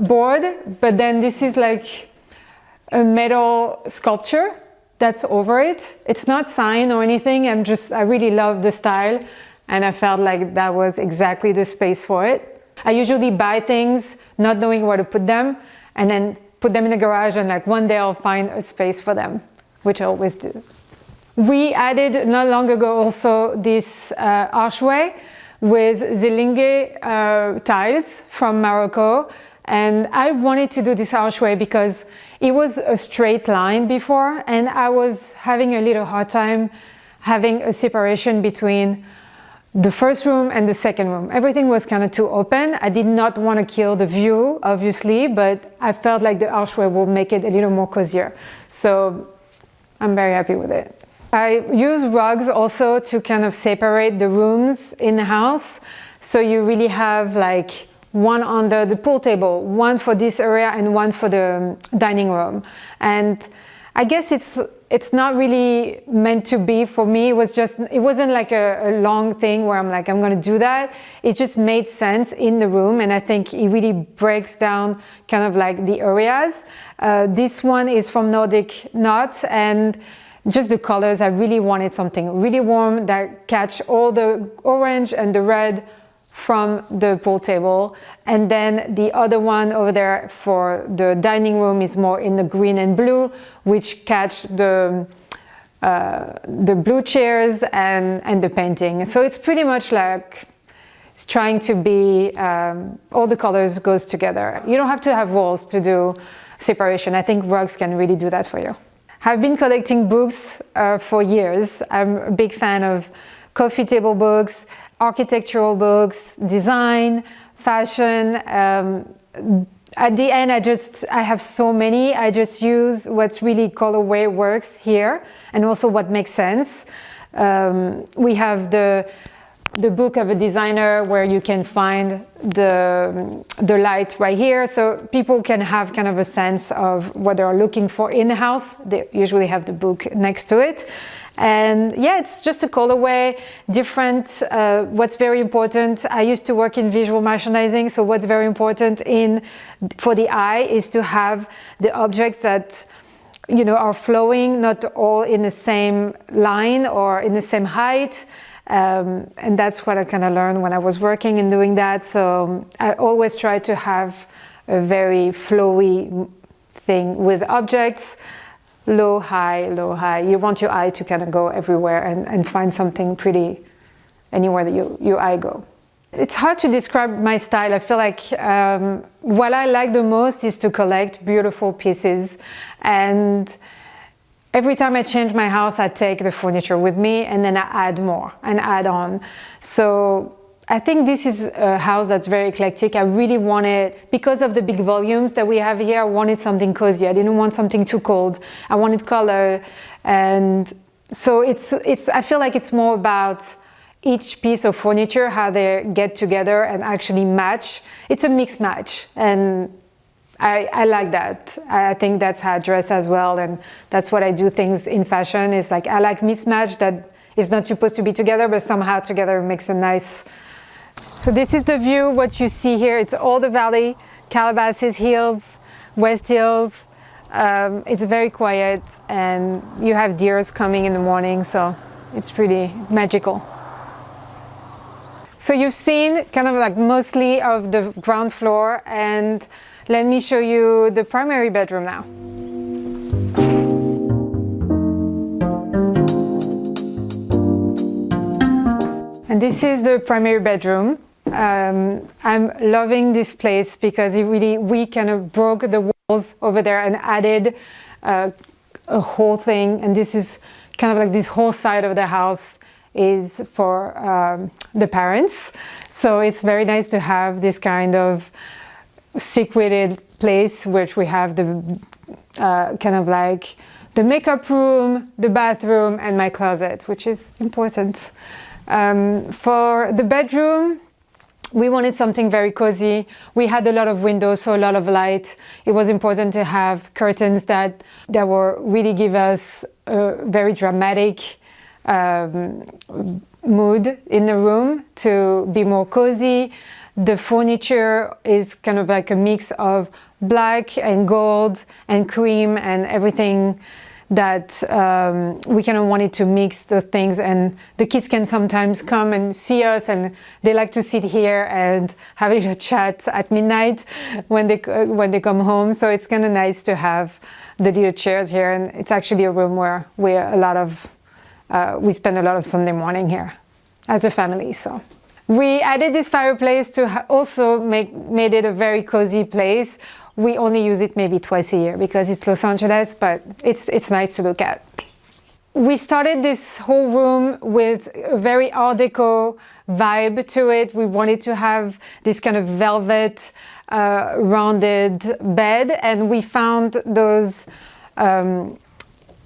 board, but then this is like a metal sculpture that's over it. It's not signed or anything. I really love the style, and I felt like that was exactly the space for it. I usually buy things not knowing where to put them, and then put them in the garage, and one day I'll find a space for them, which I always do. We added not long ago also this archway with Zelinge tiles from Morocco, and I wanted to do this archway because it was a straight line before, and I was having a little hard time having a separation between the first room and the second room. Everything was kind of too open. I did not want to kill the view, obviously, but I felt like the archway will make it a little more cozier. So I'm very happy with it. I use rugs also to kind of separate the rooms in the house. So you really have one under the pool table, one for this area and one for the dining room. And I guess it's not really meant to be for me. It wasn't like a long thing where I'm going to do that. It just made sense in the room, and I think it really breaks down kind of the areas. This one is from Nordic Knot, and just the colors, I really wanted something really warm that catch all the orange and the red from the pool table. And then the other one over there for the dining room is more in the green and blue, which catch the blue chairs and the painting. So it's pretty much it's trying to be, all the colors goes together. You don't have to have walls to do separation. I think rugs can really do that for you. I've been collecting books for years. I'm a big fan of coffee table books, architectural books, design, fashion. At the end, I have so many. I just use what's really colorway works here, and also what makes sense. We have the book of a designer where you can find the light right here, so people can have kind of a sense of what they're looking for in the house. They usually have the book next to it. And yeah, it's just a colorway, different. What's very important, I used to work in visual merchandising, so what's very important for the eye is to have the objects that are flowing, not all in the same line or in the same height. And that's what I kind of learned when I was working and doing that. So I always try to have a very flowy thing with objects. Low, high, low, high. You want your eye to kind of go everywhere and find something pretty anywhere that your eye go. It's hard to describe my style. I feel like what I like the most is to collect beautiful pieces. And every time I change my house, I take the furniture with me, and then I add more and add on. So I think this is a house that's very eclectic. I really wanted, because of the big volumes that we have here, I wanted something cozy. I didn't want something too cold. I wanted color. And so I feel like it's more about each piece of furniture, how they get together and actually match. It's a mixed match. And I like that. I think that's how I dress as well, and that's what I do things in fashion. Is like I like mismatch that is not supposed to be together, but somehow together makes a nice. So this is the view. What you see here, it's all the valley, Calabasas Hills, West Hills. It's very quiet, and you have deers coming in the morning, so it's pretty magical. So you've seen kind of like mostly of the ground floor, and let me show you the primary bedroom now. And this is the primary bedroom. I'm loving this place because we kind of broke the walls over there and added a whole thing. And this is kind of like this whole side of the house is for the parents. So it's very nice to have this kind of secluded place, which we have the kind of like the makeup room, the bathroom, and my closet, which is important. For the bedroom, we wanted something very cozy. We had a lot of windows, so a lot of light. It was important to have curtains that were really give us a very dramatic mood in the room to be more cozy. The furniture is kind of like a mix of black and gold and cream and everything that we kind of wanted to mix the things. And the kids can sometimes come and see us, and they like to sit here and have a little chat at midnight when they come home. So it's kind of nice to have the little chairs here, and it's actually a room where we spend a lot of Sunday morning here as a family. So we added this fireplace to also made it a very cozy place. We only use it maybe twice a year because it's Los Angeles, but it's nice to look at. We started this whole room with a very Art Deco vibe to it. We wanted to have this kind of velvet rounded bed, and we found those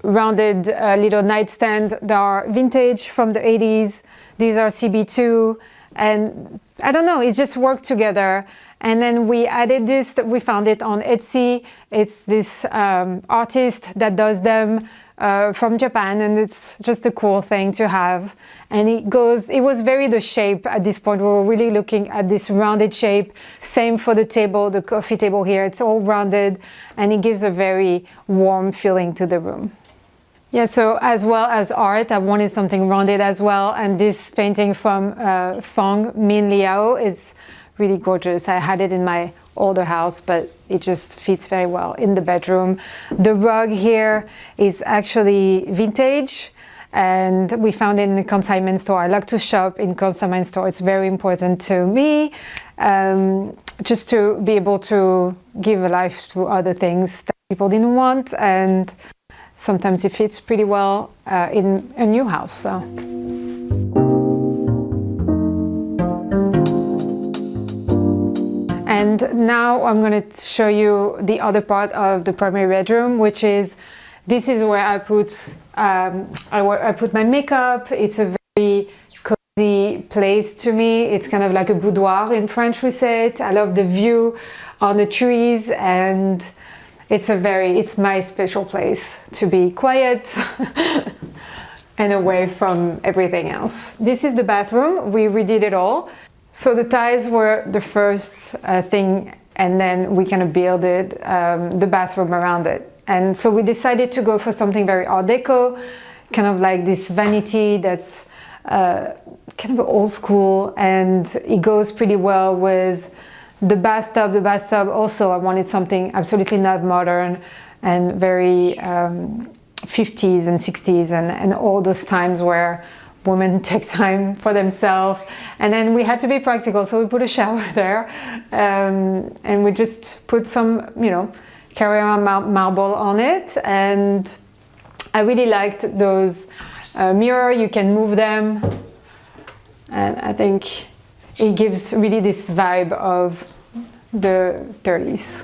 rounded little nightstand that are vintage from the 80s. These are CB2, and I don't know, it just worked together. And then we added this, we found it on Etsy. It's this artist that does them from Japan, and it's just a cool thing to have. And it was very the shape at this point. We were really looking at this rounded shape. Same for the table, the coffee table here. It's all rounded, and it gives a very warm feeling to the room. Yeah, so as well as art, I wanted something rounded as well. And this painting from Fong Min Liao is really gorgeous. I had it in my older house, but it just fits very well in the bedroom. The rug here is actually vintage, and we found it in a consignment store. I like to shop in consignment store. It's very important to me, just to be able to give a life to other things that people didn't want, and sometimes it fits pretty well in a new house. So. And now I'm going to show you the other part of the primary bedroom, which is, this is where I put my makeup. It's a very cozy place to me. It's kind of like a boudoir in French, we say it. I love the view on the trees, and it's my special place to be quiet and away from everything else. This is the bathroom. We redid it all. So the tiles were the first thing, and then we kind of built the bathroom around it. And so we decided to go for something very Art Deco, kind of like this vanity that's kind of old school, and it goes pretty well with the bathtub. The bathtub also, I wanted something absolutely not modern and very 50s and 60s and all those times where women take time for themselves. And then we had to be practical, so we put a shower there, and we just put some, Carrara marble on it. And I really liked those mirror. You can move them, and I think it gives really this vibe of the 30s.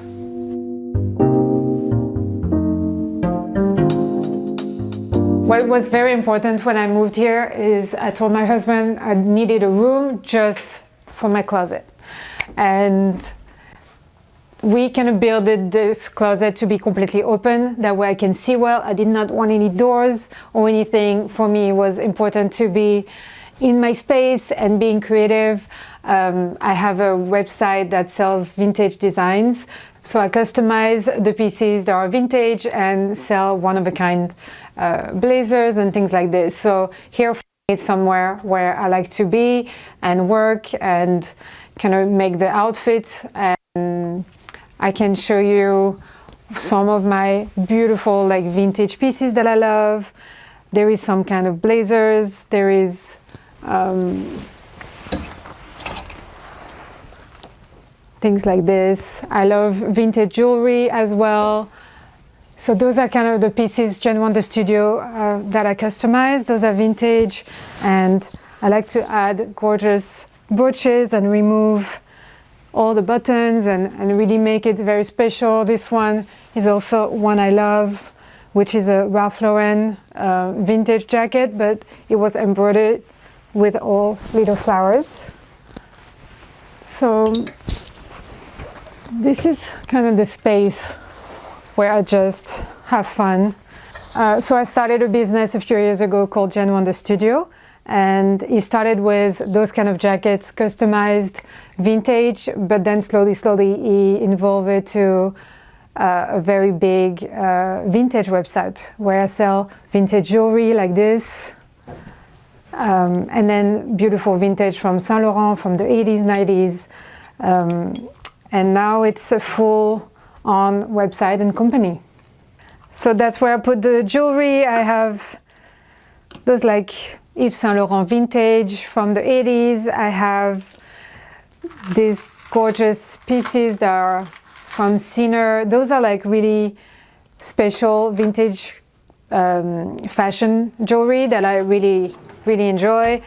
What was very important when I moved here is I told my husband I needed a room just for my closet. And we kind of built this closet to be completely open. That way I can see well. I did not want any doors or anything. For me, it was important to be in my space and being creative. I have a website that sells vintage designs. So I customize the pieces that are vintage and sell one-of-a-kind blazers and things like this. So here it's somewhere where I like to be and work and kind of make the outfits. And I can show you some of my beautiful like vintage pieces that I love. There is some kind of blazers. There is things like this. I love vintage jewelry as well. So those are kind of the pieces Gen 1 the Studio that I customize. Those are vintage, and I like to add gorgeous brooches and remove all the buttons and really make it very special. This one is also one I love, which is a Ralph Lauren vintage jacket, but it was embroidered with all little flowers. So this is kind of the space where I just have fun. So I started a business a few years ago called Gen 1 the Studio, and it started with those kind of jackets, customized, vintage, but then slowly he evolved it to a very big vintage website where I sell vintage jewelry like this, and then beautiful vintage from Saint Laurent from the 80s, 90s, and now it's a full-on website and company. So that's where I put the jewelry. I have those like Yves Saint Laurent vintage from the 80s. I have these gorgeous pieces that are from Sinner. Those are like really special vintage fashion jewelry that I really enjoy.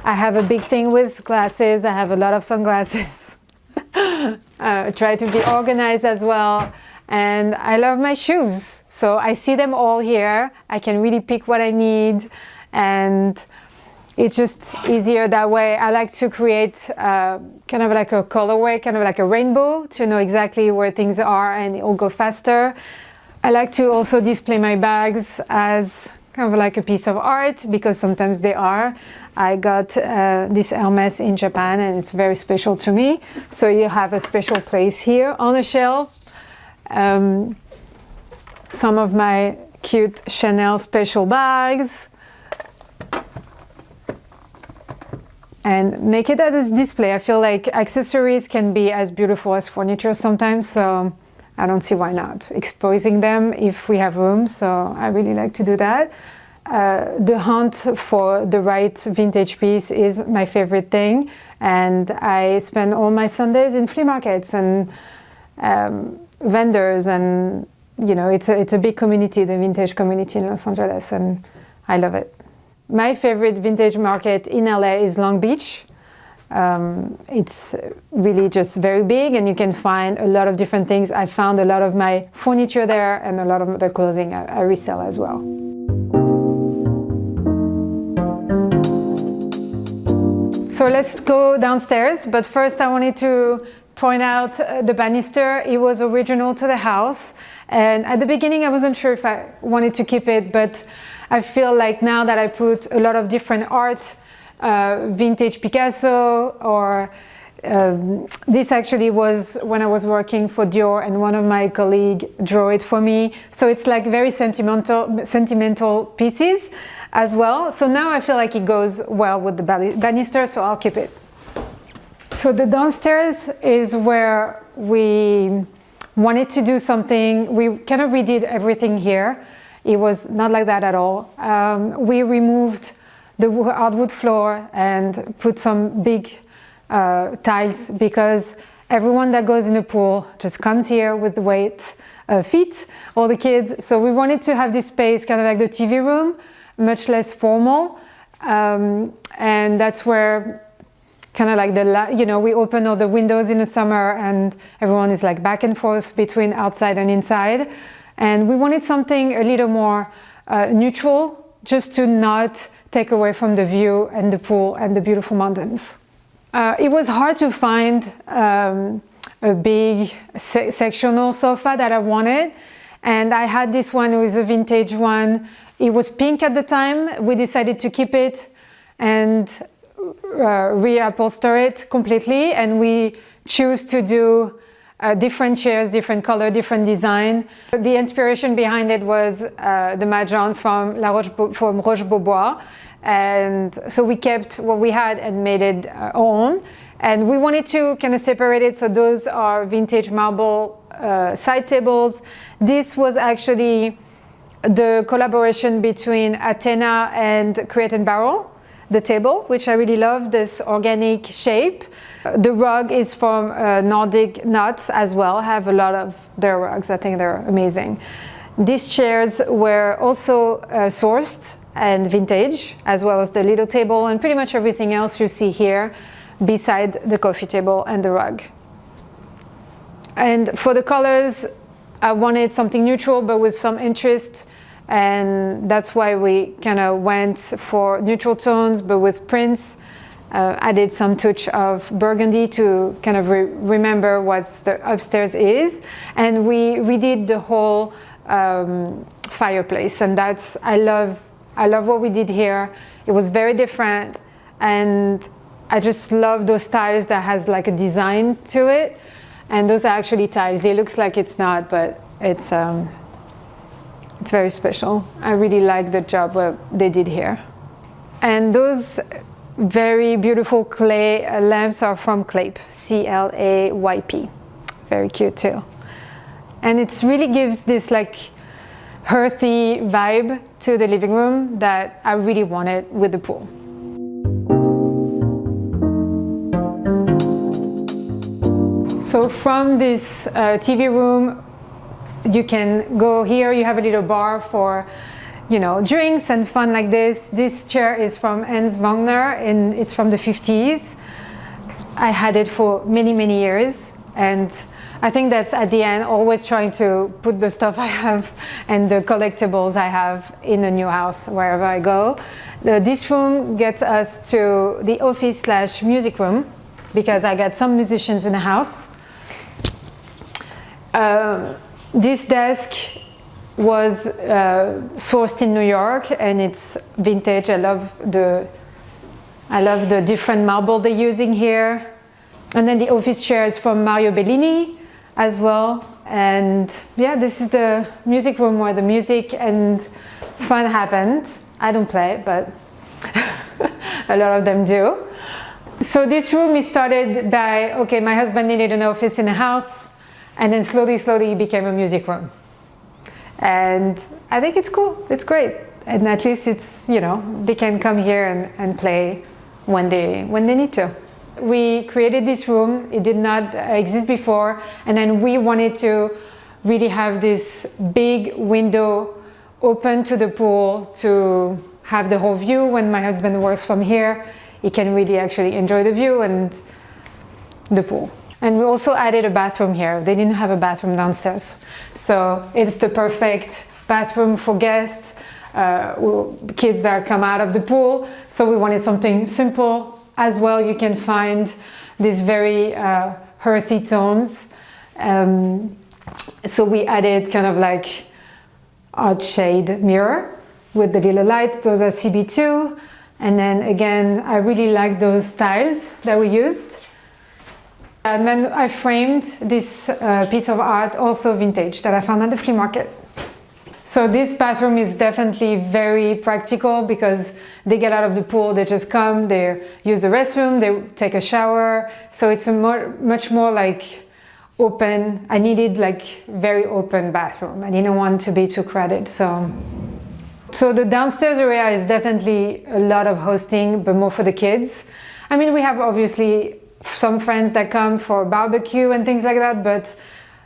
I have a big thing with glasses. I have a lot of sunglasses. Try to be organized as well. And I love my shoes. So I see them all here. I can really pick what I need, and it's just easier that way. I like to create kind of like a colorway, kind of like a rainbow, to know exactly where things are and it'll go faster. I like to also display my bags as kind of like a piece of art, because sometimes they are. I got this Hermes in Japan, and it's very special to me. So you have a special place here on a shelf. Some of my cute Chanel special bags, and make it as a display. I feel like accessories can be as beautiful as furniture sometimes, so I don't see why not exposing them if we have room. So I really like to do that. The hunt for the right vintage piece is my favorite thing, and I spend all my Sundays in flea markets and vendors, and you know, it's a big community, the vintage community in Los Angeles, and I love it. My favorite vintage market in LA is Long Beach. It's really just very big, and you can find a lot of different things. I found a lot of my furniture there, and a lot of the clothing I resell as well. So let's go downstairs, but first I wanted to point out the banister. It was original to the house, and at the beginning I wasn't sure if I wanted to keep it, but I feel like now that I put a lot of different art, vintage Picasso, or this actually was when I was working for Dior, and one of my colleagues drew it for me. So it's like very sentimental pieces as well. So now I feel like it goes well with the banister, so I'll keep it. So the downstairs is where we wanted to do something. We kind of redid everything here. It was not like that at all. We removed the hardwood floor and put some big tiles, because everyone that goes in the pool just comes here with the weight feet, all the kids. So we wanted to have this space kind of like the TV room, much less formal, and that's where kind of like we open all the windows in the summer, and everyone is like back and forth between outside and inside. And we wanted something a little more neutral, just to not take away from the view and the pool and the beautiful mountains. It was hard to find a big sectional sofa that I wanted. And I had this one, it was a vintage one. It was pink at the time. We decided to keep it and reupholster it completely. And we choose to do different chairs, different color, different design. The inspiration behind it was the Mahjong from Roche-Beaubois. And so we kept what we had and made it our own. And we wanted to kind of separate it. So those are vintage marble side tables. This was actually the collaboration between Athena and Crate and Barrel, the table, which I really love, this organic shape. The rug is from Nordic Nuts as well. I have a lot of their rugs. I think they're amazing. These chairs were also sourced and vintage, as well as the little table and pretty much everything else you see here beside the coffee table and the rug. And for the colors, I wanted something neutral but with some interest, and that's why we kind of went for neutral tones but with prints. Added some touch of burgundy to kind of remember what the upstairs is, and we redid the whole fireplace, and that's I love what we did here. It was very different, and I just love those tiles that has like a design to it. And those are actually tiles. It looks like it's not, but it's very special. I really like the job they did here. And those very beautiful clay lamps are from Clayp, C-L-A-Y-P. Very cute too. And it really gives this like earthy vibe to the living room that I really wanted with the pool. So from this TV room, you can go here. You have a little bar for, drinks and fun like this. This chair is from Hans Wagner, and it's from the 50s. I had it for many, many years, and I think that's at the end always trying to put the stuff I have and the collectibles I have in a new house wherever I go. This room gets us to the office/music room because I got some musicians in the house. This desk was sourced in New York, and it's vintage. I love the different marble they're using here. And then the office chair is from Mario Bellini as well. And yeah, this is the music room where the music and fun happens. I don't play, but a lot of them do. So this room is started by, okay, my husband needed an office in the house. And then slowly it became a music room. And I think it's cool, it's great. And at least it's, they can come here and play when they need to. We created this room, it did not exist before. And then we wanted to really have this big window open to the pool to have the whole view. When my husband works from here, he can really actually enjoy the view and the pool. And we also added a bathroom here. They didn't have a bathroom downstairs. So it's the perfect bathroom for guests, kids that come out of the pool. So we wanted something simple as well. You can find these very earthy tones. So we added kind of like art shade mirror with the little light. Those are CB2. And then again, I really like those tiles that we used. And then I framed this piece of art, also vintage, that I found at the flea market. So this bathroom is definitely very practical because they get out of the pool, they just come, they use the restroom, they take a shower. So it's a much more like open. I needed like very open bathroom. I didn't want to be too crowded. So the downstairs area is definitely a lot of hosting, but more for the kids. I mean, we have obviously some friends that come for barbecue and things like that, but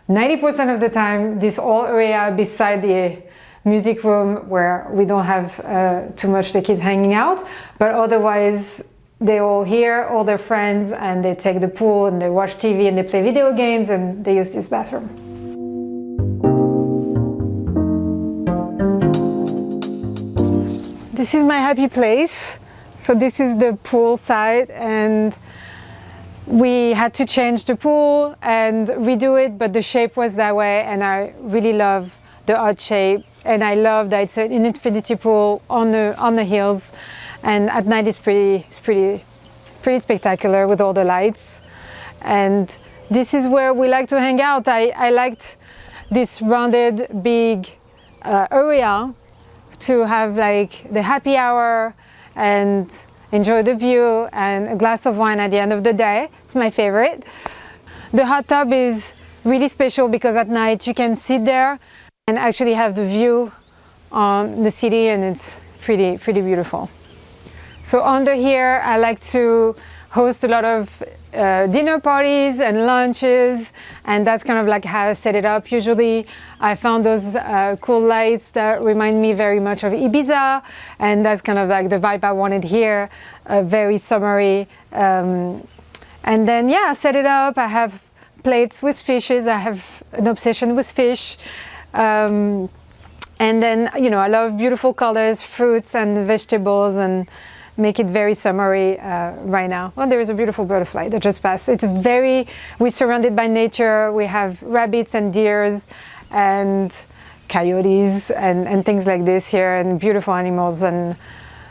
90% of the time this whole area beside the music room where we don't have too much the kids hanging out, but otherwise they all here, all their friends, and they take the pool and they watch TV and they play video games and they use this bathroom. This is my happy place. So this is the pool side, and We had to change the pool and redo it, but the shape was that way, and I really love the odd shape, and I love that it's an infinity pool on the hills, and at night it's pretty spectacular with all the lights. And this is where we like to hang out. I liked this rounded big area to have like the happy hour and enjoy the view and a glass of wine at the end of the day. It's my favorite. The hot tub is really special because at night you can sit there and actually have the view on the city, and it's pretty beautiful. So under here I like to host a lot of dinner parties and lunches, and that's kind of like how I set it up. Usually I found those cool lights that remind me very much of Ibiza, and that's kind of like the vibe I wanted here, very summery. And then yeah, I set it up. I have plates with fishes. I have an obsession with fish. And then, you know, I love beautiful colors, fruits and vegetables, and make it very summery right now. Well, there is a beautiful butterfly that just passed. We're surrounded by nature. We have rabbits and deers and coyotes and things like this here, and beautiful animals, and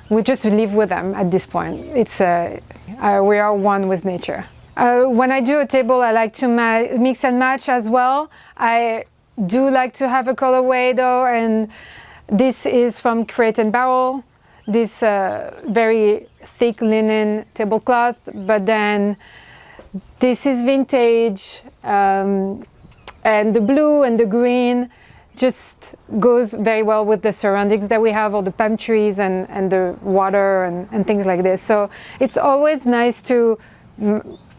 we just live with them at this point. We are one with nature. When I do a table, I like to mix and match as well. I do like to have a colorway though, and this is from Crate and Barrel. This very thick linen tablecloth, but then this is vintage, and the blue and the green just goes very well with the surroundings that we have, all the palm trees and the water and things like this. So it's always nice to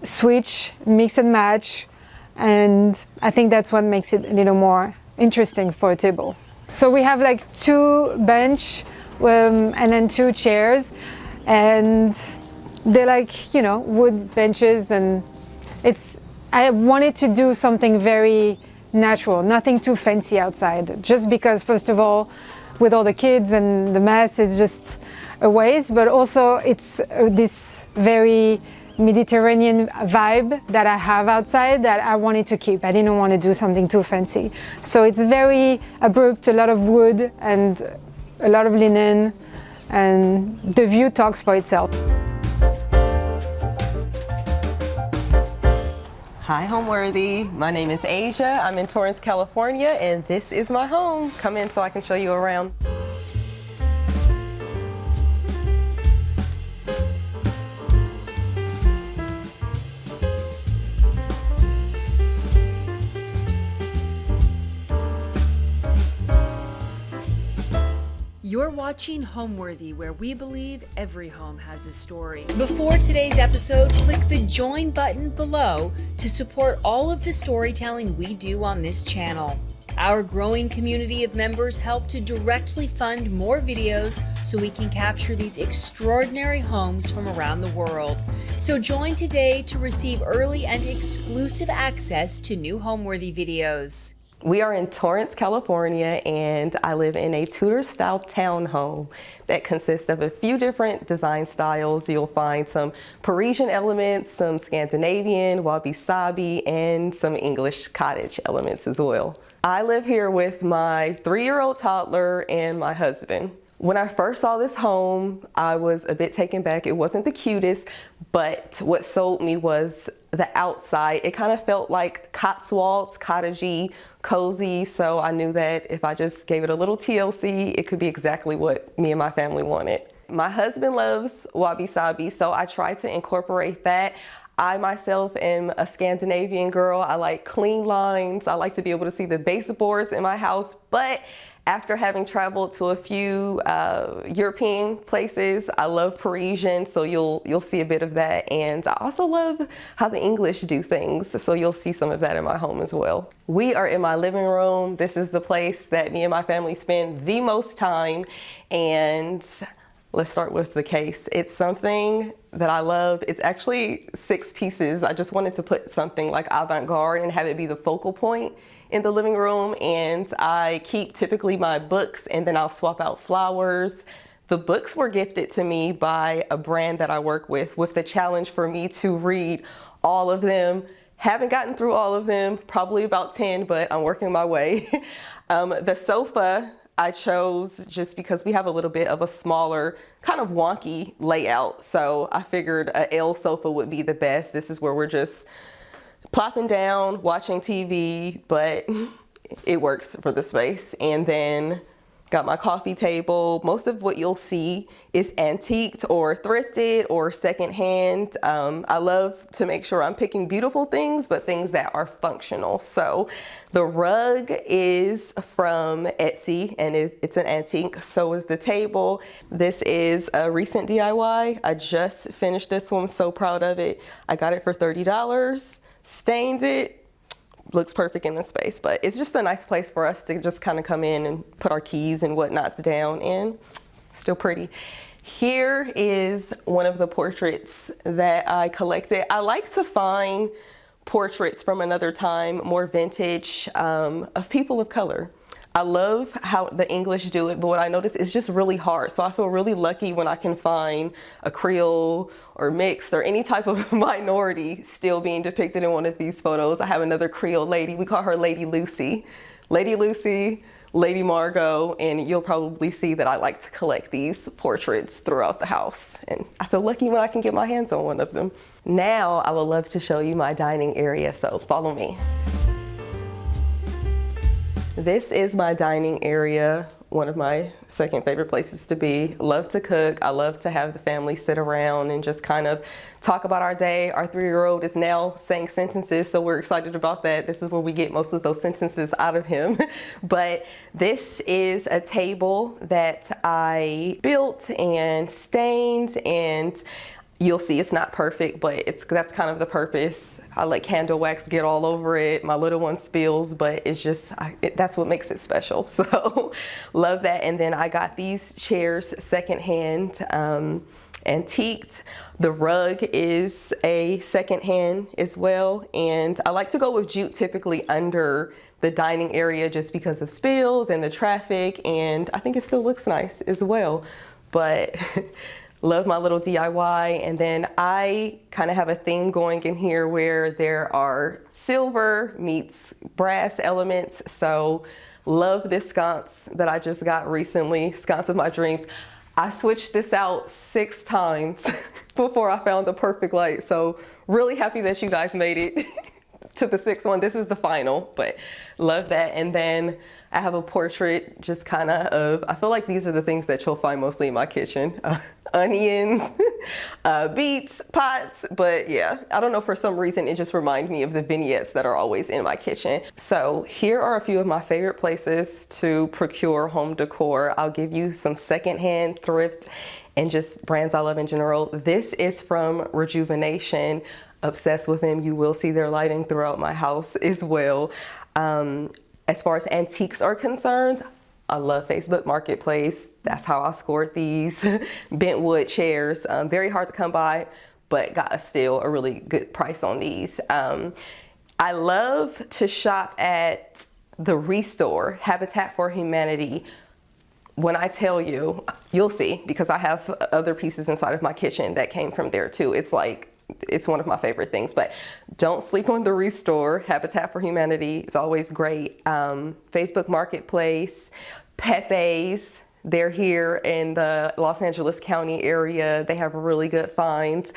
switch, mix and match, and I think that's what makes it a little more interesting for a table. So we have like 2 bench and then 2 chairs, and they're like, you know, wood benches, and I wanted to do something very natural, nothing too fancy outside, just because first of all, with all the kids and the mess, it's just a waste, but also it's this very Mediterranean vibe that I have outside that I wanted to keep. I didn't want to do something too fancy. So it's very abrupt, a lot of wood and a lot of linen, and the view talks for itself. Hi, Homeworthy. My name is Asia. I'm in Torrance, California, and this is my home. Come in so I can show you around. You're watching Homeworthy, where we believe every home has a story. Before today's episode, click the join button below to support all of the storytelling we do on this channel. Our growing community of members help to directly fund more videos so we can capture these extraordinary homes from around the world. So join today to receive early and exclusive access to new Homeworthy videos. We are in Torrance, California, and I live in a Tudor-style townhome that consists of a few different design styles. You'll find some Parisian elements, some Scandinavian, wabi-sabi, and some English cottage elements as well. I live here with my 3-year-old toddler and my husband. When I first saw this home, I was a bit taken back. It wasn't the cutest, but what sold me was the outside. It kind of felt like Cotswolds, cottagey, cozy, so I knew that if I just gave it a little TLC, it could be exactly what me and my family wanted. My husband loves wabi-sabi, so I tried to incorporate that. I myself am a Scandinavian girl. I like clean lines. I like to be able to see the baseboards in my house, but after having traveled to a few European places, I love Parisian, so you'll see a bit of that. And I also love how the English do things, so you'll see some of that in my home as well. We are in my living room. This is the place that me and my family spend the most time. And let's start with the case. It's something that I love. It's actually 6 pieces. I just wanted to put something like avant-garde and have it be the focal point in the living room, and I keep typically my books, and then I'll swap out flowers. The books were gifted to me by a brand that I work with the challenge for me to read all of them. Haven't gotten through all of them, probably about 10, but I'm working my way. The sofa I chose just because we have a little bit of a smaller, kind of wonky layout. So I figured a L sofa would be the best. This is where we're just plopping down, watching TV, but it works for the space. And then got my coffee table. Most of what you'll see is antiqued or thrifted or secondhand. I love to make sure I'm picking beautiful things, but things that are functional. So the rug is from Etsy and it's an antique. So is the table. This is a recent DIY. I just finished this one. So proud of it. I got it for $30, stained it. Looks perfect in the space, but it's just a nice place for us to just kind of come in and put our keys and whatnots down in. Still pretty. Here is one of the portraits that I collected. I like to find portraits from another time, more vintage, of people of color. I love how the English do it, but what I notice is just really hard. So I feel really lucky when I can find a Creole or mixed or any type of minority still being depicted in one of these photos. I have another Creole lady. We call her Lady Lucy. Lady Lucy, Lady Margot, and you'll probably see that I like to collect these portraits throughout the house. And I feel lucky when I can get my hands on one of them. Now I would love to show you my dining area, so follow me. This is my dining area, one of my second favorite places to be. Love to cook. I love to have the family sit around and just kind of talk about our day. Our 3-year-old is now saying sentences, so we're excited about that. This is where we get most of those sentences out of him. But this is a table that I built and stained, and you'll see it's not perfect, but that's kind of the purpose. I let candle wax get all over it. My little one spills, but it's just, that's what makes it special. So love that. And then I got these chairs secondhand, antiqued. The rug is a secondhand as well. And I like to go with jute typically under the dining area just because of spills and the traffic. And I think it still looks nice as well. But love my little DIY. And then I kind of have a theme going in here where there are silver meets brass elements. So love this sconce that I just got recently, sconce of my dreams. I switched this out 6 times before I found the perfect light. So really happy that you guys made it to the 6th one. This is the final, but love that. And then I have a portrait just kind of, I feel like these are the things that you'll find mostly in my kitchen. Onions, beets, pots, but yeah, I don't know, for some reason it just reminds me of the vignettes that are always in my kitchen. So here are a few of my favorite places to procure home decor. I'll give you some secondhand, thrift, and just brands I love in general. This is from Rejuvenation. Obsessed with them. You will see their lighting throughout my house as well. As far as antiques are concerned, I love Facebook Marketplace. That's how I scored these bent wood chairs. Very hard to come by, but got still a really good price on these. I love to shop at the Restore, Habitat for Humanity. When I tell you, you'll see, because I have other pieces inside of my kitchen that came from there too. It's one of my favorite things, but don't sleep on the Restore. Habitat for Humanity is always great. Facebook Marketplace, Pepe's, they're here in the Los Angeles County area. They have really good finds.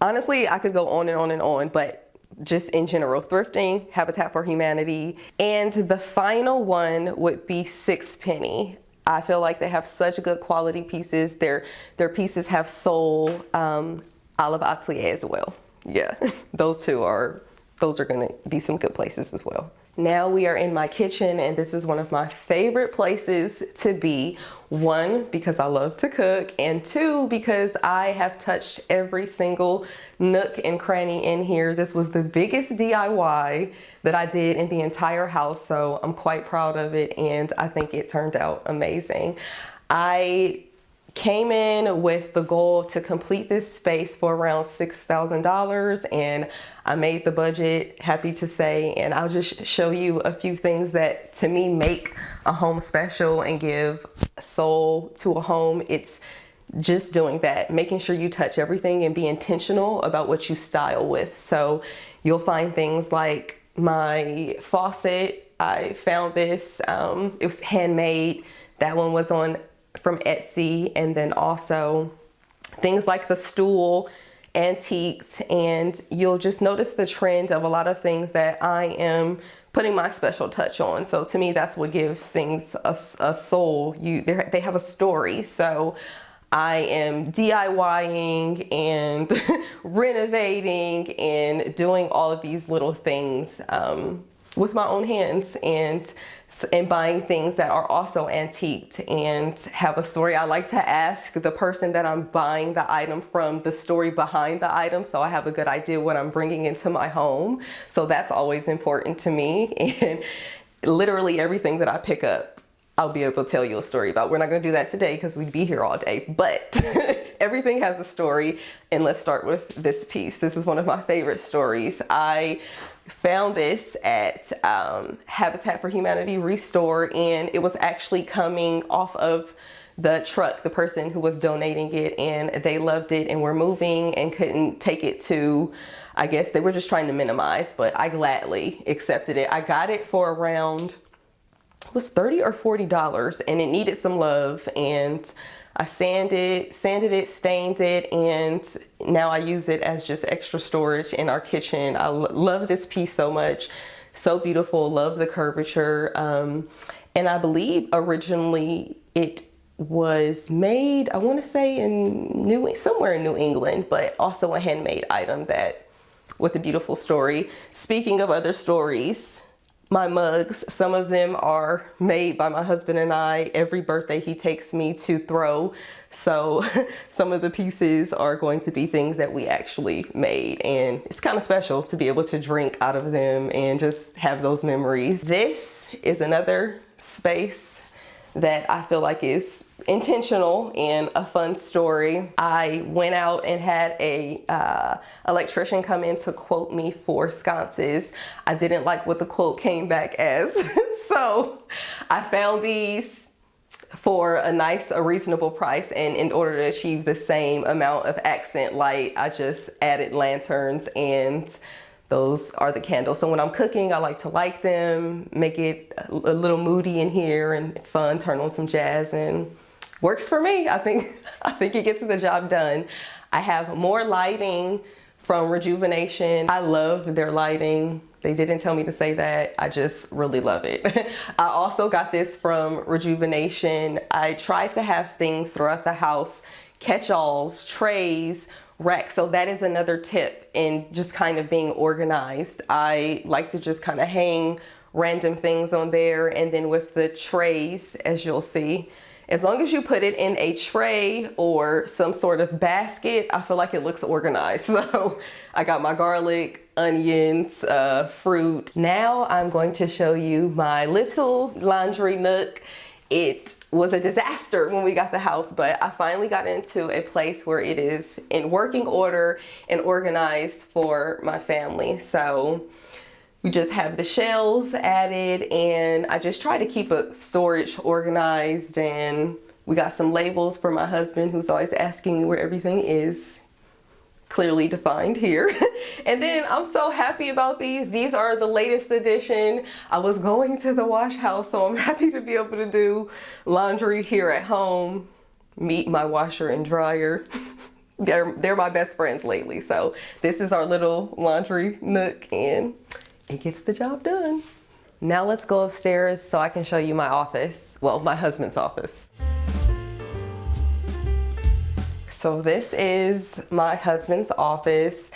Honestly, I could go on and on and on, but just in general, thrifting, Habitat for Humanity. And the final one would be Sixpenny. I feel like they have such good quality pieces. Their pieces have soul. Olive Atelier as well. Yeah, those are gonna be some good places as well. Now we are in my kitchen, and this is one of my favorite places to be. 1, because I love to cook, and 2, because I have touched every single nook and cranny in here. This was the biggest DIY that I did in the entire house, so I'm quite proud of it, and I think it turned out amazing. I came in with the goal to complete this space for around $6,000, and I made the budget, happy to say, and I'll just show you a few things that to me make a home special and give soul to a home. It's just doing that, making sure you touch everything and be intentional about what you style with. So you'll find things like my faucet. I found this, it was handmade. That one was from Etsy. And then also things like the stool, antiques, and you'll just notice the trend of a lot of things that I am putting my special touch on. So to me, that's what gives things a soul. They have a story. So I am DIYing and renovating and doing all of these little things with my own hands, and buying things that are also antiqued and have a story. I like to ask the person that I'm buying the item from the story behind the item, so I have a good idea what I'm bringing into my home. So that's always important to me. And literally everything that I pick up, I'll be able to tell you a story about. We're not going to do that today because we'd be here all day, but everything has a story. And let's start with this piece. This is one of my favorite stories. I found this at Habitat for Humanity Restore, and it was actually coming off of the truck, the person who was donating it, and they loved it and were moving and couldn't take it to, I guess they were just trying to minimize, but I gladly accepted it. I got it for around, it was $30 or $40, and it needed some love, and I sanded it, stained it, and now I use it as just extra storage in our kitchen. I love this piece so much. So beautiful, love the curvature. And I believe originally it was made, I want to say somewhere in New England, but also a handmade item with a beautiful story. Speaking of other stories, my mugs, some of them are made by my husband and I. Every birthday he takes me to throw. So some of the pieces are going to be things that we actually made. And it's kind of special to be able to drink out of them and just have those memories. This is another space that I feel like is intentional and a fun story. I went out and had a electrician come in to quote me for sconces. I didn't like what the quote came back as. So I found these for a reasonable price, and in order to achieve the same amount of accent light, I just added lanterns, and those are the candles. So when I'm cooking, I like to light them, make it a little moody in here and fun, turn on some jazz, and works for me. I think it gets the job done. I have more lighting from Rejuvenation. I love their lighting. They didn't tell me to say that. I just really love it. I also got this from Rejuvenation. I try to have things throughout the house, catch-alls, trays, racks. So that is another tip in just kind of being organized. I like to just kind of hang random things on there. And then with the trays, as you'll see, as long as you put it in a tray or some sort of basket, I feel like it looks organized. So I got my garlic, onions, fruit. Now I'm going to show you my little laundry nook. It was a disaster when we got the house, but I finally got into a place where it is in working order and organized for my family. So we just have the shelves added, and I just try to keep a storage organized, and we got some labels for my husband, who's always asking me where everything is. Clearly defined here. And then I'm so happy about these. These are the latest edition. I was going to the wash house, so I'm happy to be able to do laundry here at home, meet my washer and dryer. They're my best friends lately. So this is our little laundry nook, and it gets the job done. Now let's go upstairs so I can show you my office. Well, my husband's office. So this is my husband's office.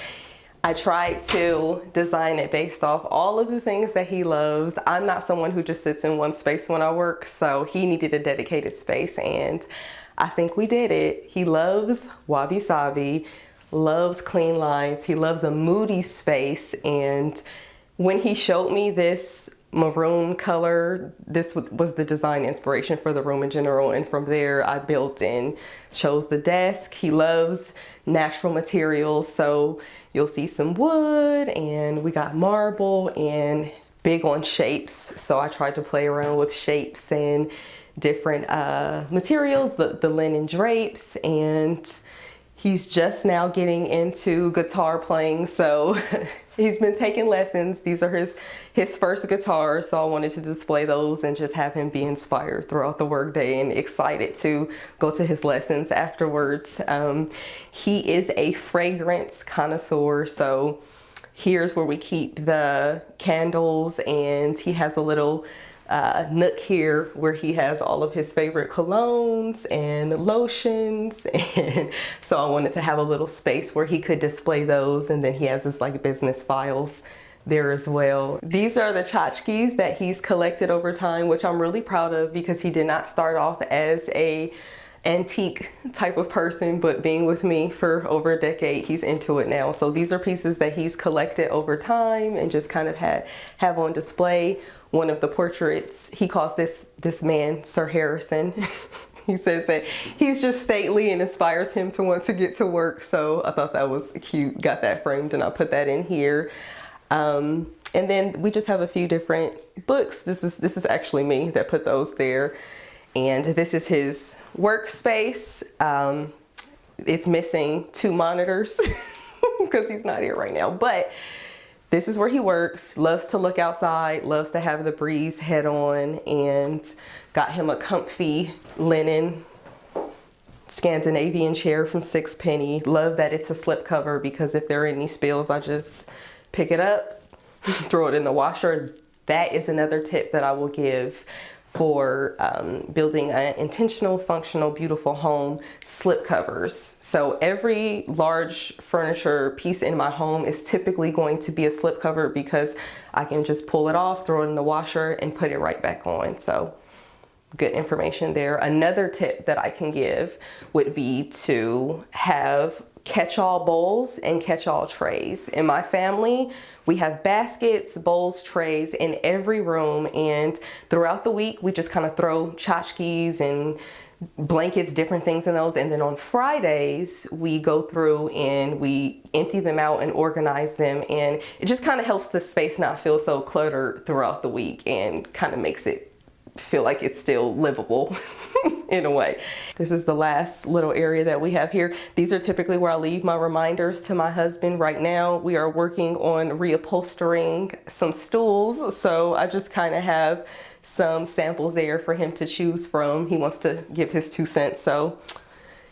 I tried to design it based off all of the things that he loves. I'm not someone who just sits in one space when I work, so he needed a dedicated space, and I think we did it. He loves wabi-sabi, loves clean lines, he loves a moody space, and when he showed me this maroon color, this was the design inspiration for the room in general, and from there I built and chose the desk. He loves natural materials, so you'll see some wood, and we got marble, and big on shapes, so I tried to play around with shapes and different materials, the linen drapes, and he's just now getting into guitar playing. So he's been taking lessons. These are his first guitars, so I wanted to display those and just have him be inspired throughout the workday and excited to go to his lessons afterwards. He is a fragrance connoisseur, so here's where we keep the candles, and he has a little nook here where he has all of his favorite colognes and lotions, and so I wanted to have a little space where he could display those, and then he has his like business files there as well. These are the tchotchkes that he's collected over time, which I'm really proud of because he did not start off as a antique type of person, but being with me for over a decade, he's into it now. So these are pieces that he's collected over time and just kind of have on display. One of the portraits, he calls this man Sir Harrison. He says that he's just stately and inspires him to want to get to work. So I thought that was cute. Got that framed and I put that in here. And then we just have a few different books. This is actually me that put those there. And this is his workspace. It's missing 2 monitors because he's not here right now. But this is where he works, loves to look outside, loves to have the breeze head on, and got him a comfy linen Scandinavian chair from Sixpenny. Love that it's a slip cover because if there are any spills, I just pick it up, throw it in the washer. That is another tip that I will give for building an intentional, functional, beautiful home: slip covers. So every large furniture piece in my home is typically going to be a slip cover because I can just pull it off, throw it in the washer, and put it right back on. So good information there. Another tip that I can give would be to have catch-all bowls and catch-all trays. In my family, we have baskets, bowls, trays in every room, and throughout the week we just kind of throw tchotchkes and blankets, different things in those, and then on Fridays we go through and we empty them out and organize them, and it just kind of helps the space not feel so cluttered throughout the week and kind of makes it feel like it's still livable in a way. This is the last little area that we have here. These are typically where I leave my reminders to my husband. Right now we are working on reupholstering some stools, so I just kind of have some samples there for him to choose from. He wants to give his 2 cents, so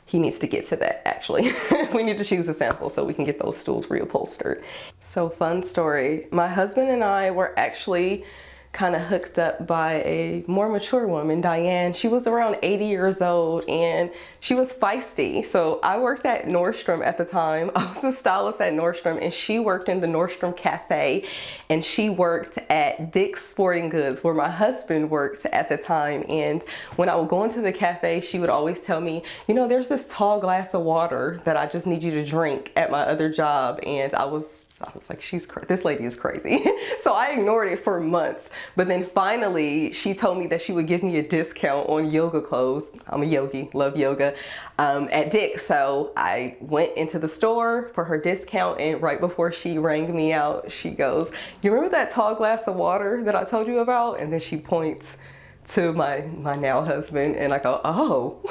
he needs to get to that actually. We need to choose a sample so we can get those stools reupholstered. So fun story. My husband and I were actually kind of hooked up by a more mature woman, Diane. She was around 80 years old and she was feisty. So I worked at Nordstrom at the time. I was a stylist at Nordstrom, and she worked in the Nordstrom Cafe, and she worked at Dick's Sporting Goods where my husband worked at the time. And when I would go into the cafe, she would always tell me, you know, there's this tall glass of water that I just need you to drink at my other job. And I was like, this lady is crazy. So I ignored it for months. But then finally, she told me that she would give me a discount on yoga clothes. I'm a yogi, love yoga, at Dick's. So I went into the store for her discount, and right before she rang me out, she goes, you remember that tall glass of water that I told you about? And then she points to my now husband, and I go, oh.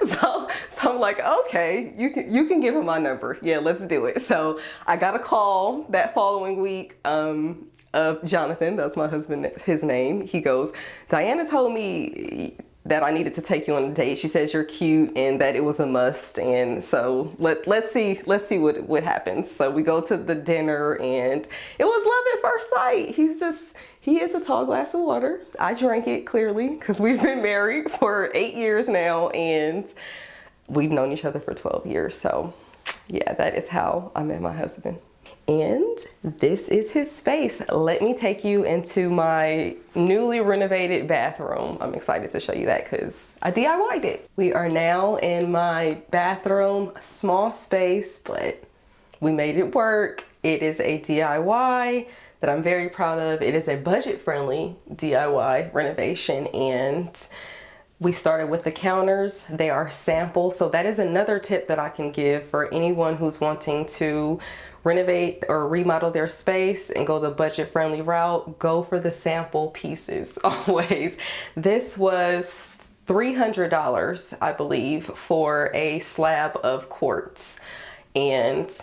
So I'm like, okay, you can give him my number. Yeah, let's do it. So I got a call that following week of Jonathan. That's my husband, his name. He goes, Diana told me that I needed to take you on a date. She says you're cute and that it was a must. And so let's see what happens. So we go to the dinner, and it was love at first sight. He is a tall glass of water. I drank it clearly because we've been married for 8 years now, and we've known each other for 12 years. So yeah, that is how I met my husband. And this is his space. Let me take you into my newly renovated bathroom. I'm excited to show you that because I DIY'd it. We are now in my bathroom, small space, but we made it work. It is a DIY that I'm very proud of. It is a budget-friendly DIY renovation, and We started with the counters. They are sample. So that is another tip that I can give for anyone who's wanting to renovate or remodel their space and go the budget-friendly route. Go for the sample pieces always. This was $300, I believe, for a slab of quartz. And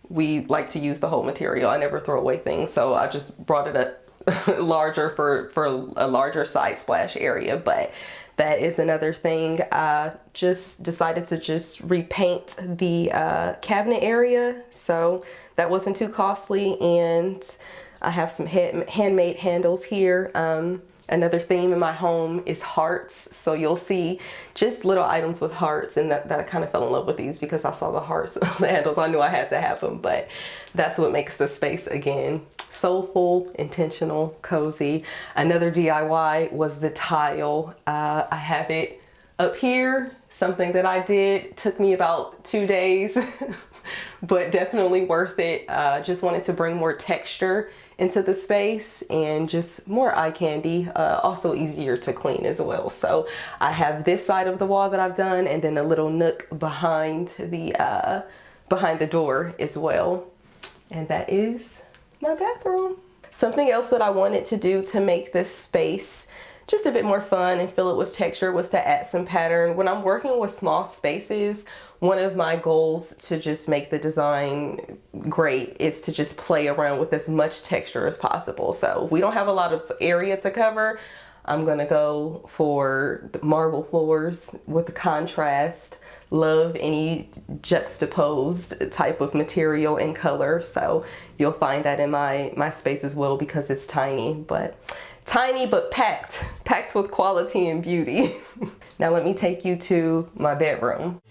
we like to use the whole material. I never throw away things, so I just brought it up larger for a larger side splash area. But that is another thing. I just decided to just repaint the cabinet area, so that wasn't too costly. And I have some handmade handles here. Another theme in my home is hearts, so you'll see just little items with hearts, and that I kind of fell in love with these because I saw the hearts on the handles. I knew I had to have them, but that's what makes the space, again, soulful, intentional, cozy. Another DIY was the tile. I have it up here, something that I did, took me about 2 days, but definitely worth it. Just wanted to bring more texture into the space and just more eye candy, also easier to clean as well. So I have this side of the wall that I've done, and then a little nook behind the door as well. And that is my bathroom. Something else that I wanted to do to make this space just a bit more fun and fill it with texture was to add some pattern. When I'm working with small spaces, one of my goals to just make the design great is to just play around with as much texture as possible. So we don't have a lot of area to cover. I'm gonna go for the marble floors with the contrast. Love any juxtaposed type of material and color. So you'll find that in my space as well, because it's tiny but packed with quality and beauty. Now let me take you to my bedroom.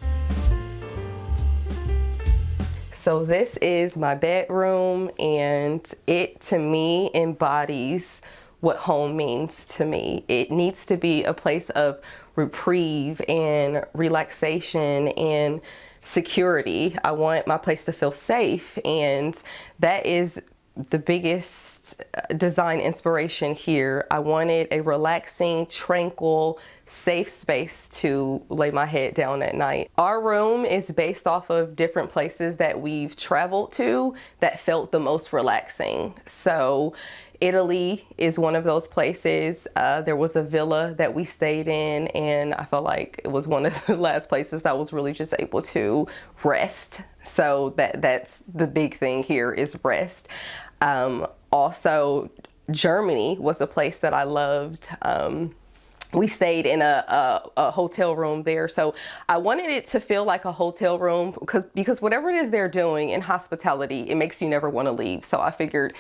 So this is my bedroom, and it to me embodies what home means to me. It needs to be a place of reprieve and relaxation and security. I want my place to feel safe, and that is the biggest design inspiration here. I wanted a relaxing, tranquil, safe space to lay my head down at night. Our room is based off of different places that we've traveled to that felt the most relaxing. So Italy is one of those places. There was a villa that we stayed in, and I felt like it was one of the last places that I was really just able to rest. So that's the big thing here, is rest. Also, Germany was a place that I loved. We stayed in a hotel room there. So I wanted it to feel like a hotel room, because whatever it is they're doing in hospitality, it makes you never want to leave. So I figured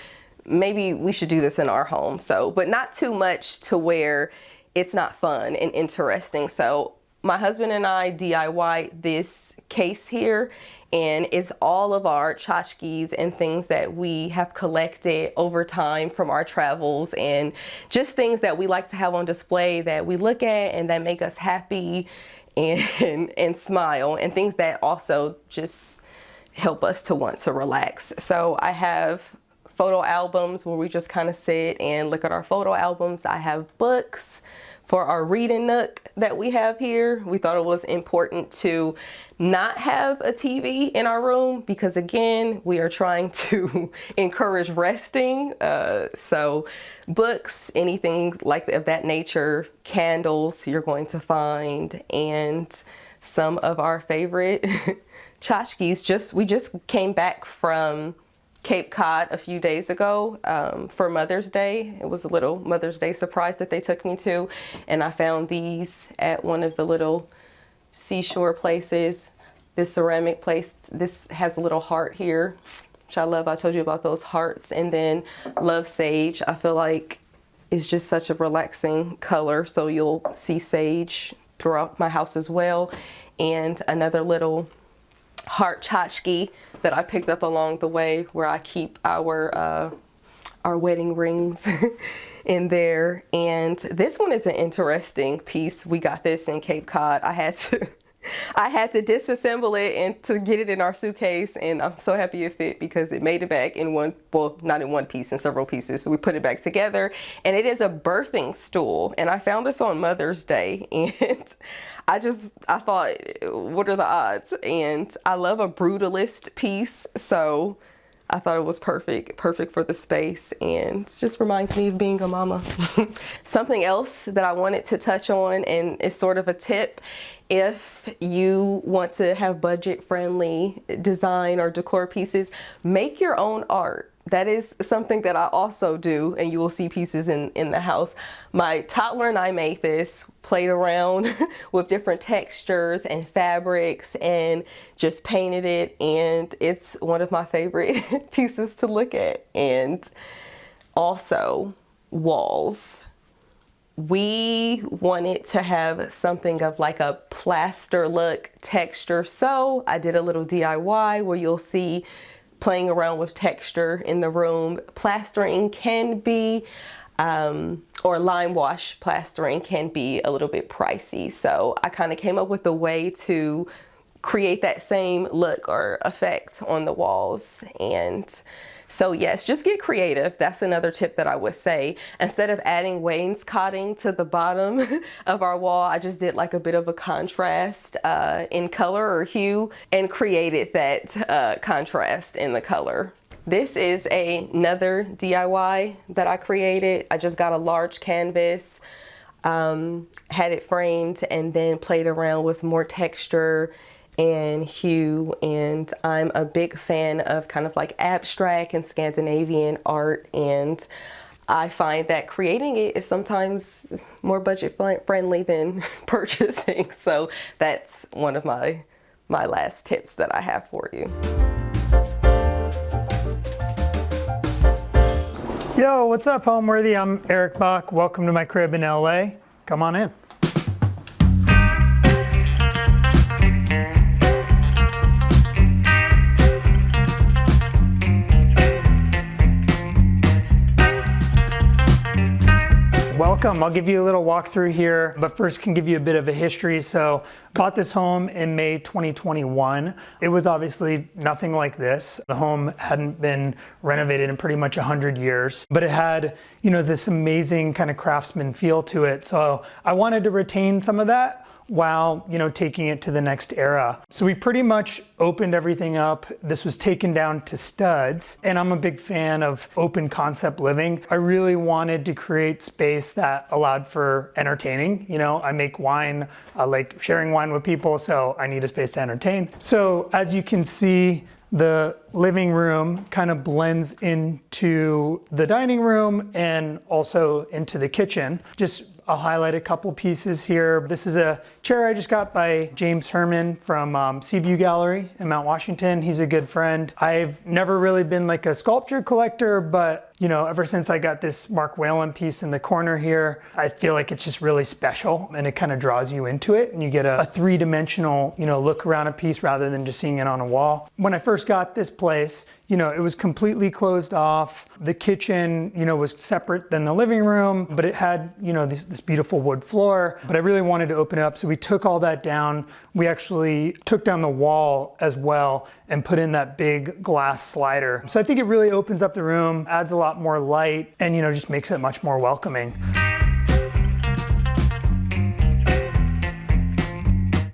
maybe we should do this in our home. So, but not too much to where it's not fun and interesting. So my husband and I DIY'd this case here, and it's all of our tchotchkes and things that we have collected over time from our travels, and just things that we like to have on display that we look at and that make us happy and smile, and things that also just help us to want to relax. So I have photo albums where we just kind of sit and look at our photo albums. I have books for our reading nook that we have here. We thought it was important to not have a TV in our room, because again, we are trying to encourage resting. So books, anything like of that nature, candles you're going to find, and some of our favorite tchotchkes. We just came back from Cape Cod a few days ago for Mother's Day. It was a little Mother's Day surprise that they took me to, and I found these at one of the little seashore places. This ceramic place, this has a little heart here, which I love. I told you about those hearts. And then love sage. I feel like it's just such a relaxing color, so you'll see sage throughout my house as well. And another little heart tchotchke that I picked up along the way, where I keep our wedding rings in there. And this one is an interesting piece. We got this in Cape Cod. I had to I had to disassemble it and to get it in our suitcase, and I'm so happy it fit because it made it back in one, well, not in one piece, in several pieces. So we put it back together, and it is a birthing stool. And I found this on Mother's Day, and I thought, what are the odds? And I love a brutalist piece, so I thought it was perfect for the space, and it just reminds me of being a mama. Something else that I wanted to touch on, and it's sort of a tip, if you want to have budget-friendly design or decor pieces, make your own art. That is something that I also do, and you will see pieces in the house. My toddler and I made this, played around with different textures and fabrics and just painted it, and it's one of my favorite pieces to look at. And also walls. We wanted to have something of like a plaster look texture, so I did a little DIY where you'll see playing around with texture in the room. Plastering can be, or lime wash plastering can be a little bit pricey. So I kind of came up with a way to create that same look or effect on the walls. And so yes, just get creative. That's another tip that I would say. Instead of adding wainscoting to the bottom of our wall, I just did like a bit of a contrast in color or hue and created that contrast in the color. This is another DIY that I created. I just got a large canvas, had it framed, and then played around with more texture and hue, and I'm a big fan of kind of like abstract and Scandinavian art, and I find that creating it is sometimes more budget friendly than purchasing. So that's one of my last tips that I have for you. Yo, what's up, Homeworthy? I'm Eric Bach. Welcome to my crib in LA. Come on in. Welcome. I'll give you a little walkthrough here, but first can give you a bit of a history. So bought this home in May 2021. It was obviously nothing like this. The home hadn't been renovated in pretty much 100 years, but it had, you know, this amazing kind of craftsman feel to it. So I wanted to retain some of that while, you know, taking it to the next era. So we pretty much opened everything up. This was taken down to studs, and I'm a big fan of open concept living. I really wanted to create space that allowed for entertaining. You know, I make wine, I like sharing wine with people, so I need a space to entertain. So as you can see, the living room kind of blends into the dining room and also into the kitchen. I'll highlight a couple pieces here. This is a chair I just got by James Herman from Seaview Gallery in Mount Washington. He's a good friend. I've never really been like a sculpture collector, but you know, ever since I got this Mark Whalen piece in the corner here, I feel like it's just really special, and it kind of draws you into it, and you get a three-dimensional, you know, look around a piece rather than just seeing it on a wall. When I first got this place, you know, it was completely closed off. The kitchen, you know, was separate than the living room, but it had, you know, this beautiful wood floor. But I really wanted to open it up, so we took all that down. We actually took down the wall as well and put in that big glass slider. So I think it really opens up the room, adds a lot more light, and, you know, just makes it much more welcoming.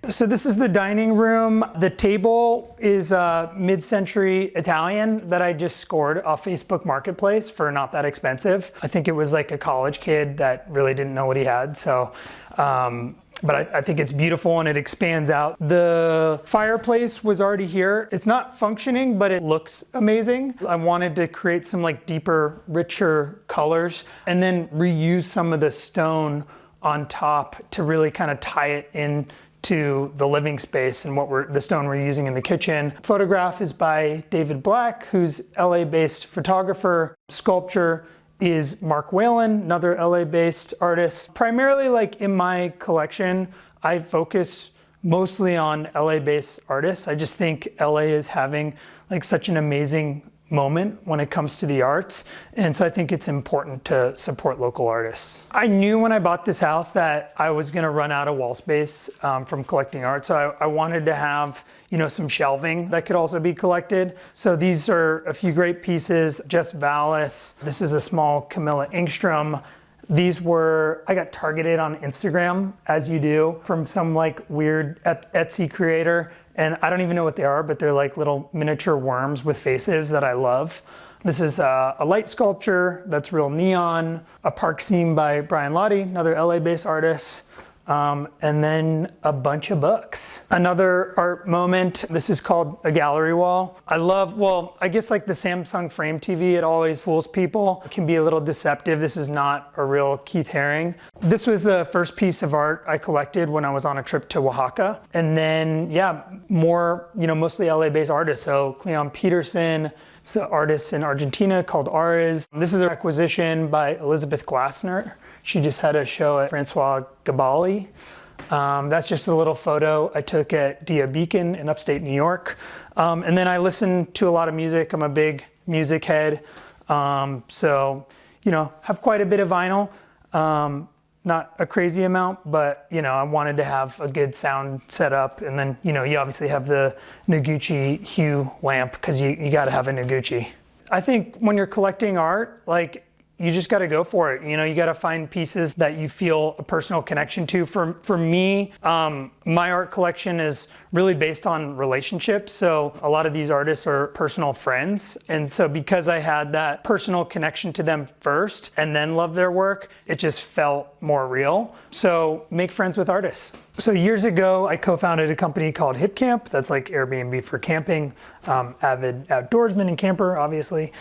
So this is the dining room. The table is mid-century Italian that I just scored off Facebook Marketplace for not that expensive. I think it was like a college kid that really didn't know what he had. So, but I think it's beautiful and it expands out. The fireplace was already here. It's not functioning, but it looks amazing. I wanted to create some like deeper, richer colors and then reuse some of the stone on top to really kind of tie it in to the living space and the stone we're using in the kitchen. Photograph is by David Black, who's LA-based photographer. Sculpture is Mark Whalen, another LA-based artist. Primarily, like in my collection, I focus mostly on LA-based artists. I just think LA is having like such an amazing moment when it comes to the arts. And so I think it's important to support local artists. I knew when I bought this house that I was gonna run out of wall space from collecting art. So I wanted to have, some shelving that could also be collected. So these are a few great pieces. Jess Vallis. This is a small Camilla Engstrom. I got targeted on Instagram, as you do, from some like weird Etsy creator. And I don't even know what they are, but they're like little miniature worms with faces that I love. This is a light sculpture that's real neon, a park scene by Brian Lottie, another LA-based artist, and then a bunch of books. Another art moment, this is called a gallery wall. I guess like the Samsung Frame TV, it always fools people. It can be a little deceptive. This is not a real Keith Haring. This was the first piece of art I collected when I was on a trip to Oaxaca. And then, more, mostly LA-based artists. So Cleon Peterson, so artists in Argentina called Ares. This is an acquisition by Elizabeth Glassner. She just had a show at Francois Gabali. That's just a little photo I took at Dia Beacon in upstate New York. And then I listen to a lot of music. I'm a big music head. So, have quite a bit of vinyl. Not a crazy amount, but I wanted to have a good sound setup. And then, you obviously have the Noguchi Hue lamp because you got to have a Noguchi. I think when you're collecting art, you just got to go for it. You got to find pieces that you feel a personal connection to. For me, my art collection is really based on relationships. So a lot of these artists are personal friends. And so because I had that personal connection to them first and then love their work, it just felt more real. So make friends with artists. So years ago, I co-founded a company called Hip Camp. That's like Airbnb for camping. Avid outdoorsman and camper, obviously.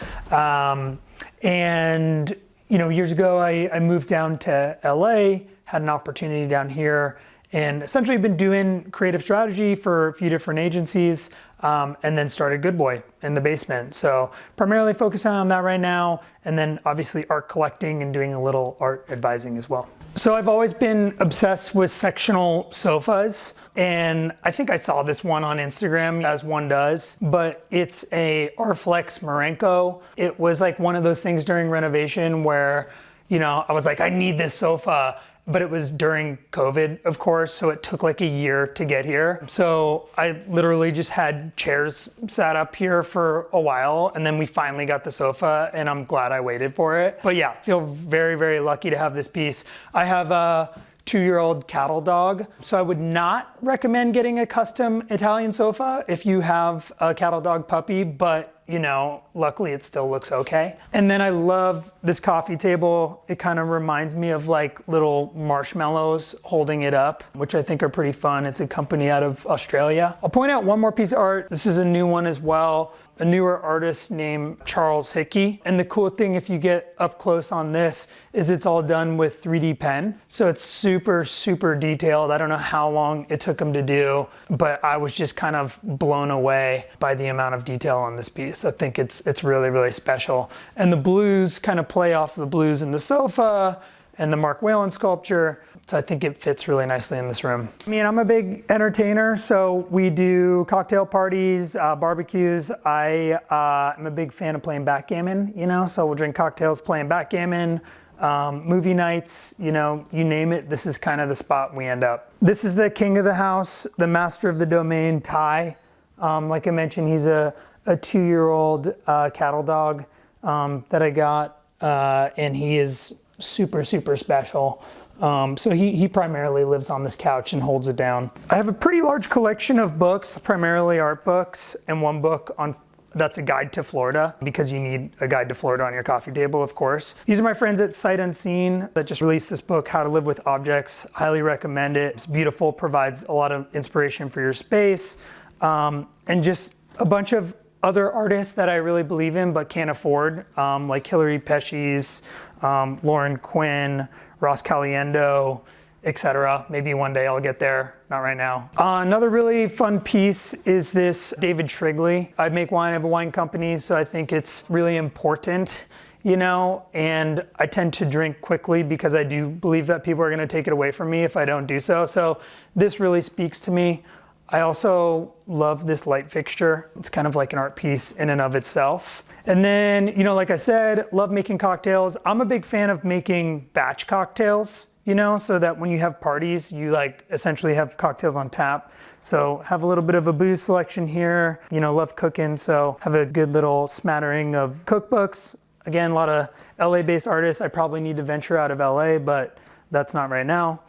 And years ago, I moved down to LA, had an opportunity down here, and essentially been doing creative strategy for a few different agencies, and then started Good Boy in the basement. So primarily focusing on that right now, and then obviously art collecting and doing a little art advising as well. So I've always been obsessed with sectional sofas, and I think I saw this one on Instagram, as one does, but it's a Arflex Marenko. It was like one of those things during renovation where, I was like, I need this sofa, but it was during COVID, of course, so it took like a year to get here. So I literally just had chairs sat up here for a while, and then we finally got the sofa, and I'm glad I waited for it. But yeah, feel very, very lucky to have this piece. I have a 2-year-old cattle dog, so I would not recommend getting a custom Italian sofa if you have a cattle dog puppy, but luckily it still looks okay. And then I love this coffee table. It kind of reminds me of like little marshmallows holding it up, which I think are pretty fun. It's a company out of Australia. I'll point out one more piece of art. This is a new one as well. A newer artist named Charles Hickey. And the cool thing, if you get up close on this, is it's all done with 3D pen. So it's super, super detailed. I don't know how long it took him to do, but I was just kind of blown away by the amount of detail on this piece. I think it's really, really special. And the blues kind of play off the blues in the sofa and the Mark Whalen sculpture. So I think it fits really nicely in this room. I'm a big entertainer, so we do cocktail parties, barbecues. I'm a big fan of playing backgammon, so we'll drink cocktails playing backgammon, movie nights, you name it, this is kind of the spot we end up. This is the king of the house, the master of the domain, Ty. Like I mentioned, he's a 2-year-old cattle dog that I got, and he is super, super special. So he primarily lives on this couch and holds it down. I have a pretty large collection of books, primarily art books, and one book that's a guide to Florida, because you need a guide to Florida on your coffee table, of course. These are my friends at Sight Unseen that just released this book, How to Live with Objects. Highly recommend it. It's beautiful, provides a lot of inspiration for your space, and just a bunch of other artists that I really believe in but can't afford, like Hilary Pesci's, Lauren Quinn, Ross Caliendo, etc. Maybe one day I'll get there, not right now. Another really fun piece is this David Shrigley. I make wine, I have a wine company, so I think it's really important, and I tend to drink quickly because I do believe that people are gonna take it away from me if I don't do so. So this really speaks to me. I also love this light fixture. It's kind of like an art piece in and of itself. And then, you know, like I said, love making cocktails. I'm a big fan of making batch cocktails, you know, so that when you have parties, you like essentially have cocktails on tap. So have a little bit of a booze selection here, you know, love cooking. So have a good little smattering of cookbooks. Again, a lot of LA-based artists. I probably need to venture out of LA, but that's not right now.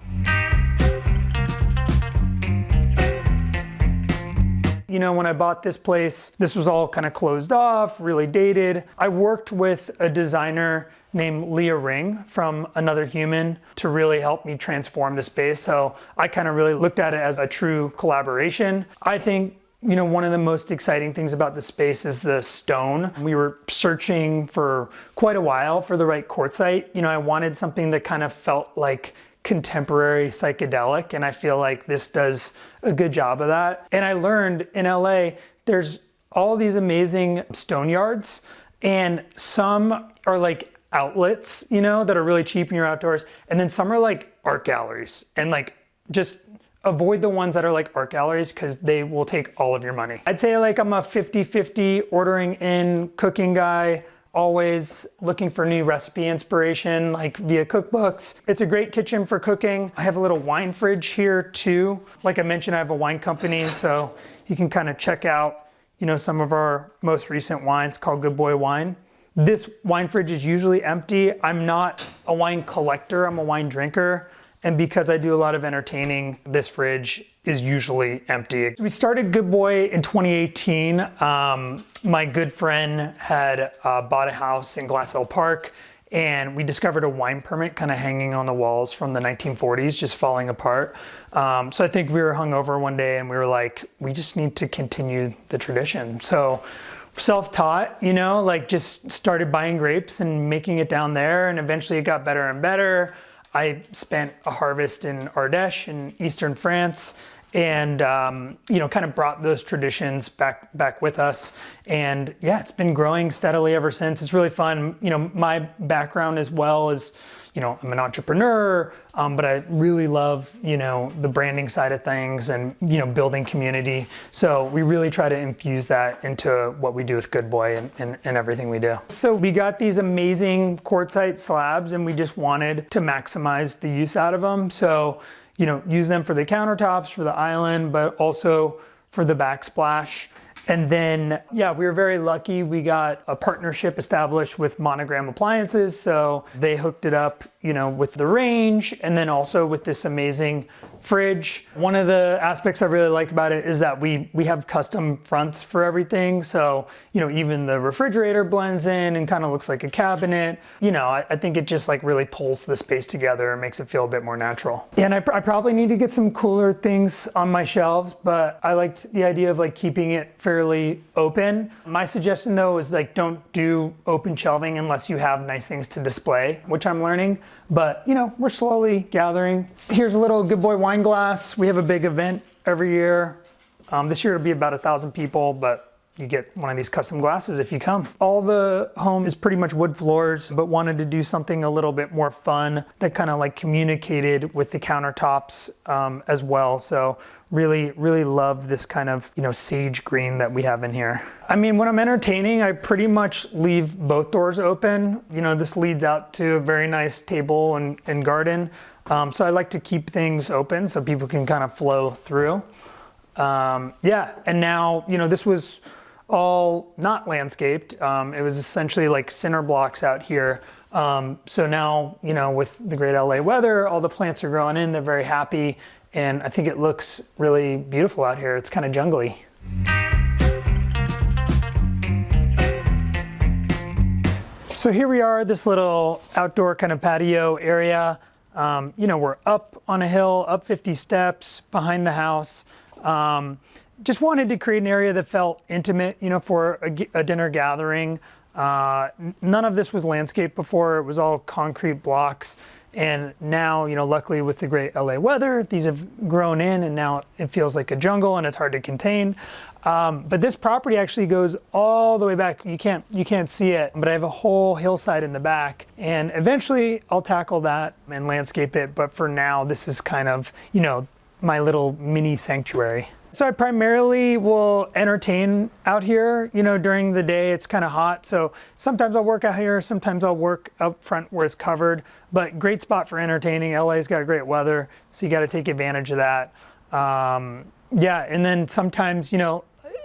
You know, when I bought this place, this was all kind of closed off, really dated. I worked with a designer named Leah Ring from Another Human to really help me transform the space. So I kind of really looked at it as a true collaboration. I think, you know, one of the most exciting things about the space is the stone. We were searching for quite a while for the right quartzite. You know, I wanted something that kind of felt like contemporary psychedelic, and I feel like this does a good job of that. And I learned in LA, there's all these amazing stone yards, and some are like outlets, you know, that are really cheap in your outdoors, and then some are like art galleries. And like, just avoid the ones that are like art galleries because they will take all of your money. I'd say like I'm a 50-50 ordering in cooking guy, always looking for new recipe inspiration, like via cookbooks. It's a great kitchen for cooking. I have a little wine fridge here too. Like I mentioned, I have a wine company, so you can kind of check out, you know, some of our most recent wines called Good Boy Wine. This wine fridge is usually empty. I'm not a wine collector, I'm a wine drinker. And because I do a lot of entertaining, this fridge is usually empty. We started Good Boy in 2018. My good friend had bought a house in Glass Hill Park, and we discovered a wine permit kind of hanging on the walls from the 1940s, just falling apart. So I think we were hungover one day and we were like, we just need to continue the tradition. So self-taught, you know, like just started buying grapes and making it down there, and eventually it got better and better. I spent a harvest in Ardèche in eastern France, and you know, kind of brought those traditions back with us. And yeah, it's been growing steadily ever since. It's really fun. You know, my background as well is, you know, I'm an entrepreneur, but I really love, you know, the branding side of things and, you know, building community. So we really try to infuse that into what we do with Good Boy and everything we do. So we got these amazing quartzite slabs, and we just wanted to maximize the use out of them. So, you know, use them for the countertops, for the island, but also for the backsplash. And then, yeah, we were very lucky. We got a partnership established with Monogram Appliances. So they hooked it up, you know, with the range, and then also with this amazing fridge. One of the aspects I really like about it is that we have custom fronts for everything. So, you know, even the refrigerator blends in and kind of looks like a cabinet. You know, I think it just like really pulls the space together and makes it feel a bit more natural. And I probably need to get some cooler things on my shelves, but I liked the idea of like keeping it fairly open. My suggestion though is like, don't do open shelving unless you have nice things to display, which I'm learning. But, you know, we're slowly gathering. Here's a little Good Boy wine glass. We have a big event every year. This year it'll be about 1,000 people, but you get one of these custom glasses if you come. All the home is pretty much wood floors, but wanted to do something a little bit more fun that kind of like communicated with the countertops as well. So really love this kind of, you know, sage green that we have in here. I mean, when I'm entertaining, I pretty much leave both doors open. You know, this leads out to a very nice table and garden. So I like to keep things open so people can kind of flow through. Yeah, and now, you know, this was all not landscaped. It was essentially like cinder blocks out here. So now, you know, with the great LA weather, all the plants are growing in, they're very happy. And I think it looks really beautiful out here. It's kind of jungly. So here we are, this little outdoor kind of patio area. You know, we're up on a hill, up 50 steps behind the house. Just wanted to create an area that felt intimate, you know, for a dinner gathering. None of this was landscaped before. It was all concrete blocks. And now, you know, luckily with the great LA weather, these have grown in, and now it feels like a jungle and it's hard to contain. But this property actually goes all the way back. You can't see it, but I have a whole hillside in the back, and eventually I'll tackle that and landscape it. But for now, this is kind of, you know, my little mini sanctuary. So I primarily will entertain out here. You know, during the day it's kind of hot, so sometimes I'll work out here, sometimes I'll work up front where it's covered, but great spot for entertaining. LA's got great weather, so you got to take advantage of that. Yeah, and then sometimes, you know,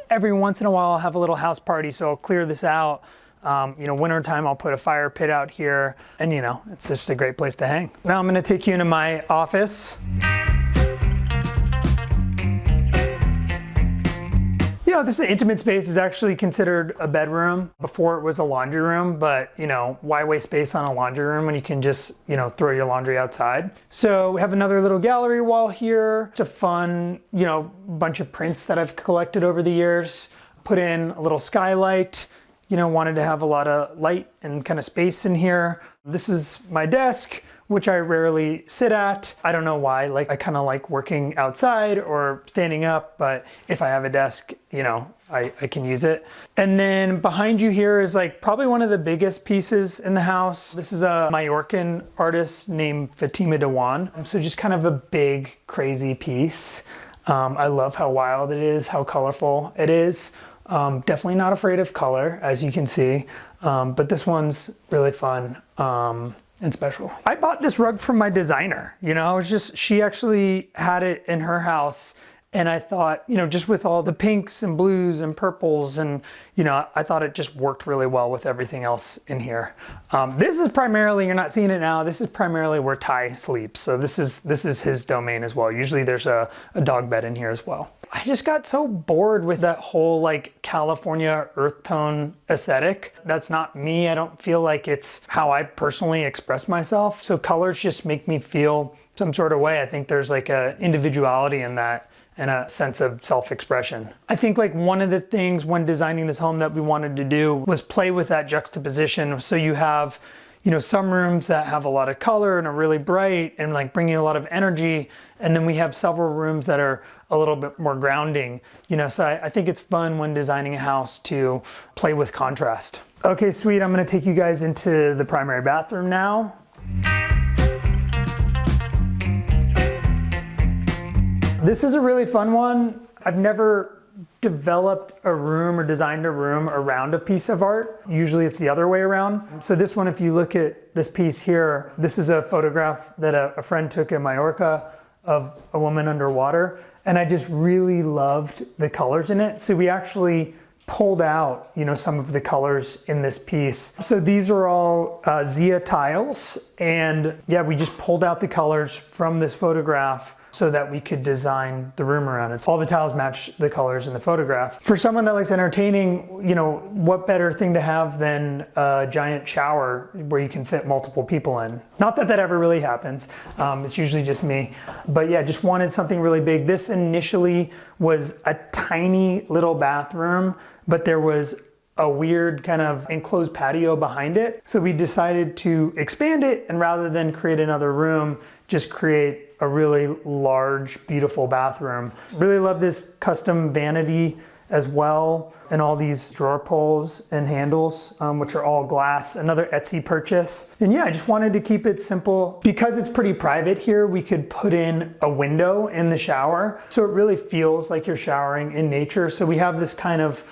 every once in a while I'll have a little house party, so I'll clear this out. You know, wintertime I'll put a fire pit out here, and you know, it's just a great place to hang. Now I'm gonna take you into my office. You know, this is an intimate space. Is actually considered a bedroom. Before it was a laundry room, but you know, why waste space on a laundry room when you can just, you know, throw your laundry outside? So we have another little gallery wall here. It's a fun, you know, bunch of prints that I've collected over the years. Put in a little skylight. You know, wanted to have a lot of light and kind of space in here. This is my desk, which I rarely sit at. I don't know why, like I kind of like working outside or standing up, but if I have a desk, you know, I can use it. And then behind you here is like probably one of the biggest pieces in the house. This is a Majorcan artist named Fatima Dewan. So just kind of a big, crazy piece. I love how wild it is, how colorful it is. Definitely not afraid of color, as you can see, but this one's really fun and special. I bought this rug from my designer. You know, she actually had it in her house, and I thought, you know, just with all the pinks and blues and purples, and you know, I thought it just worked really well with everything else in here. This is primarily, you're not seeing it now, this is primarily where Ty sleeps. So this is his domain as well. Usually there's a dog bed in here as well. I just got so bored with that whole like California earth tone aesthetic. That's not me. I don't feel like it's how I personally express myself. So colors just make me feel some sort of way. I think there's like a individuality in that and a sense of self-expression. I think like one of the things when designing this home that we wanted to do was play with that juxtaposition. So you have, you know, some rooms that have a lot of color and are really bright and like bringing a lot of energy. And then we have several rooms that are a little bit more grounding, you know, so I think it's fun when designing a house to play with contrast. Okay, sweet, I'm gonna take you guys into the primary bathroom now. This is a really fun one. I've never developed a room or designed a room around a piece of art. Usually it's the other way around. So this one, if you look at this piece here, this is a photograph that a friend took in Mallorca of a woman underwater. And I just really loved the colors in it. So we actually pulled out, you know, some of the colors in this piece. So these are all Zia tiles. And yeah, we just pulled out the colors from this photograph so that we could design the room around it. All the tiles match the colors in the photograph. For someone that likes entertaining, you know, what better thing to have than a giant shower where you can fit multiple people in? Not that that ever really happens. It's usually just me. But yeah, just wanted something really big. This initially was a tiny little bathroom, but there was a weird kind of enclosed patio behind it. So we decided to expand it, and rather than create another room, just create a really large, beautiful bathroom. Really love this custom vanity as well, and all these drawer pulls and handles, which are all glass, another Etsy purchase. And yeah, I just wanted to keep it simple. Because it's pretty private here, we could put in a window in the shower, so it really feels like you're showering in nature. So we have this kind of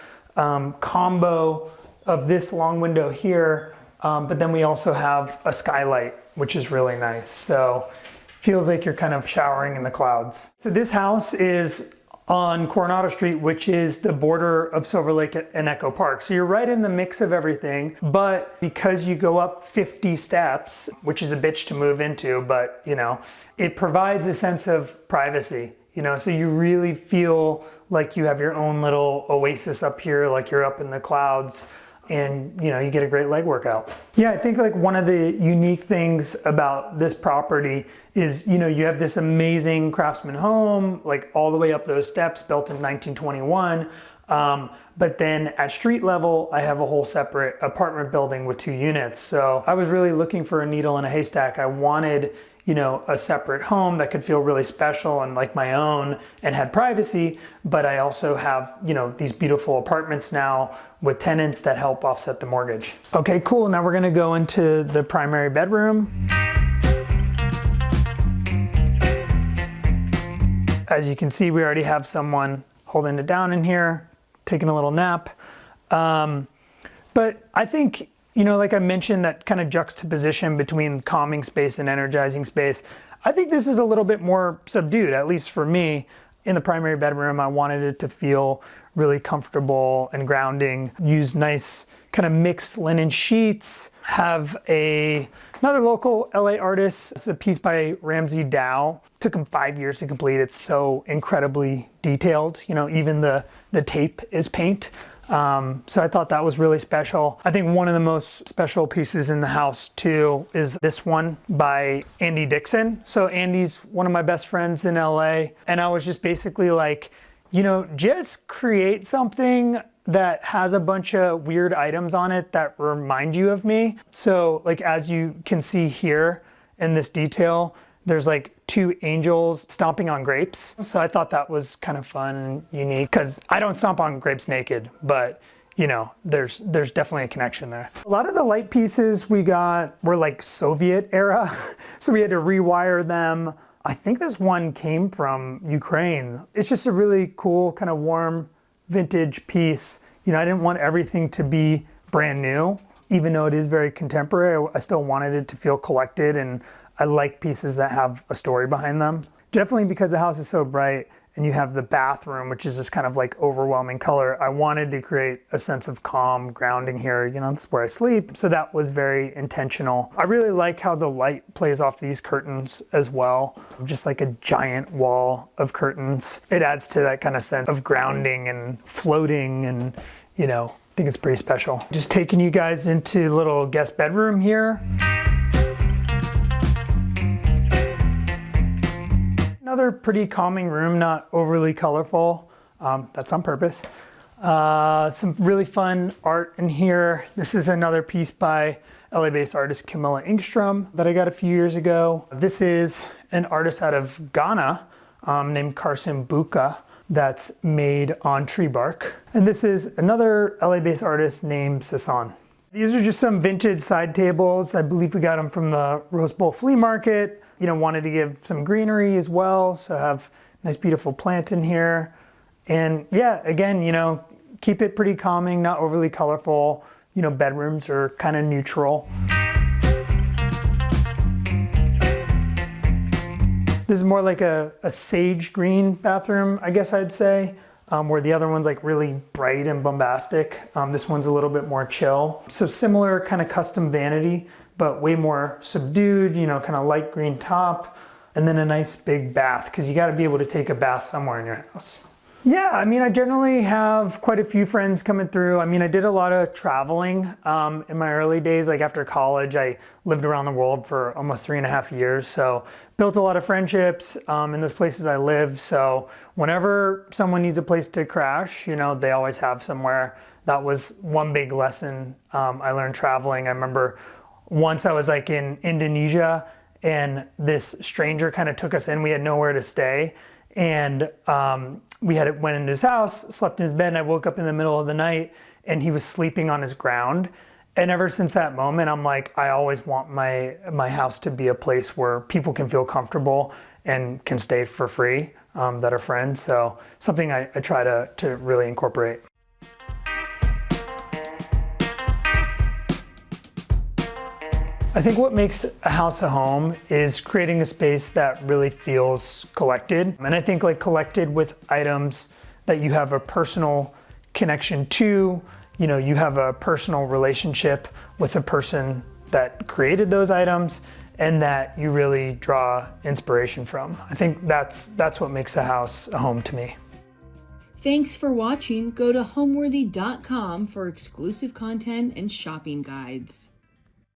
combo of this long window here, but then we also have a skylight, which is really nice. So feels like you're kind of showering in the clouds. So this house is on Coronado Street, which is the border of Silver Lake and Echo Park. So you're right in the mix of everything, but because you go up 50 steps, which is a bitch to move into, but you know, it provides a sense of privacy, you know, so you really feel like you have your own little oasis up here, like you're up in the clouds, and you know, you get a great leg workout. Yeah, I think like one of the unique things about this property is, you know, you have this amazing craftsman home, like all the way up those steps, built in 1921. But then at street level, I have a whole separate apartment building with 2 units. So I was really looking for a needle in a haystack. I wanted, you know, a separate home that could feel really special and like my own and had privacy, but I also have, you know, these beautiful apartments now with tenants that help offset the mortgage. Okay, cool. Now we're gonna go into the primary bedroom. As you can see, we already have someone holding it down in here, taking a little nap. But I think, you know, like I mentioned, that kind of juxtaposition between calming space and energizing space, I think this is a little bit more subdued, at least for me. In the primary bedroom, I wanted it to feel really comfortable and grounding. Use nice kind of mixed linen sheets. Have another local LA artist. It's a piece by Ramsey Dow. Took him 5 years to complete. It's so incredibly detailed. You know, even the tape is paint. So I thought that was really special. I think one of the most special pieces in the house too is this one by Andy Dixon. So Andy's one of my best friends in LA. And I was just basically like, you know, just create something that has a bunch of weird items on it that remind you of me. So like, as you can see here in this detail, there's like 2 angels stomping on grapes. So I thought that was kind of fun and unique, because I don't stomp on grapes naked, but you know, there's definitely a connection there. A lot of the light pieces we got were like Soviet era, so we had to rewire them. I think this one came from Ukraine. It's just a really cool kind of warm vintage piece. You know, I didn't want everything to be brand new, even though it is very contemporary. I still wanted it to feel collected, and I like pieces that have a story behind them. Definitely because the house is so bright and you have the bathroom, which is just kind of like overwhelming color. I wanted to create a sense of calm, grounding here. You know, that's where I sleep. So that was very intentional. I really like how the light plays off these curtains as well. Just like a giant wall of curtains. It adds to that kind of sense of grounding and floating, and, you know, I think it's pretty special. Just taking you guys into the little guest bedroom here. Another pretty calming room, not overly colorful. That's on purpose. Some really fun art in here. This is another piece by LA-based artist Camilla Engstrom that I got a few years ago. This is an artist out of Ghana named Carson Buka that's made on tree bark. And this is another LA-based artist named Sasan. These are just some vintage side tables. I believe we got them from the Rose Bowl flea market. You know, wanted to give some greenery as well, so have nice beautiful plant in here. And yeah, again, you know, keep it pretty calming, not overly colorful. You know, bedrooms are kind of neutral. This is more like a sage green bathroom, I guess I'd say, where the other one's like really bright and bombastic. This one's a little bit more chill. So similar kind of custom vanity, but way more subdued, you know, kind of light green top, and then a nice big bath, because you got to be able to take a bath somewhere in your house. Yeah, I mean, I generally have quite a few friends coming through. I mean, I did a lot of traveling in my early days. Like after college, I lived around the world for almost 3.5 years. So built a lot of friendships in those places I live. So whenever someone needs a place to crash, you know, they always have somewhere. That was one big lesson I learned traveling. I remember once I was like in Indonesia, and this stranger kind of took us in. We had nowhere to stay, and went into his house, slept in his bed, and I woke up in the middle of the night, and he was sleeping on his ground. And ever since that moment, I'm like, I always want my house to be a place where people can feel comfortable and can stay for free that are friends. So something I try to really incorporate. I think what makes a house a home is creating a space that really feels collected. And I think like collected with items that you have a personal connection to, you know, you have a personal relationship with the person that created those items, and that you really draw inspiration from. I think that's what makes a house a home to me. Thanks for watching. Go to homeworthy.com for exclusive content and shopping guides.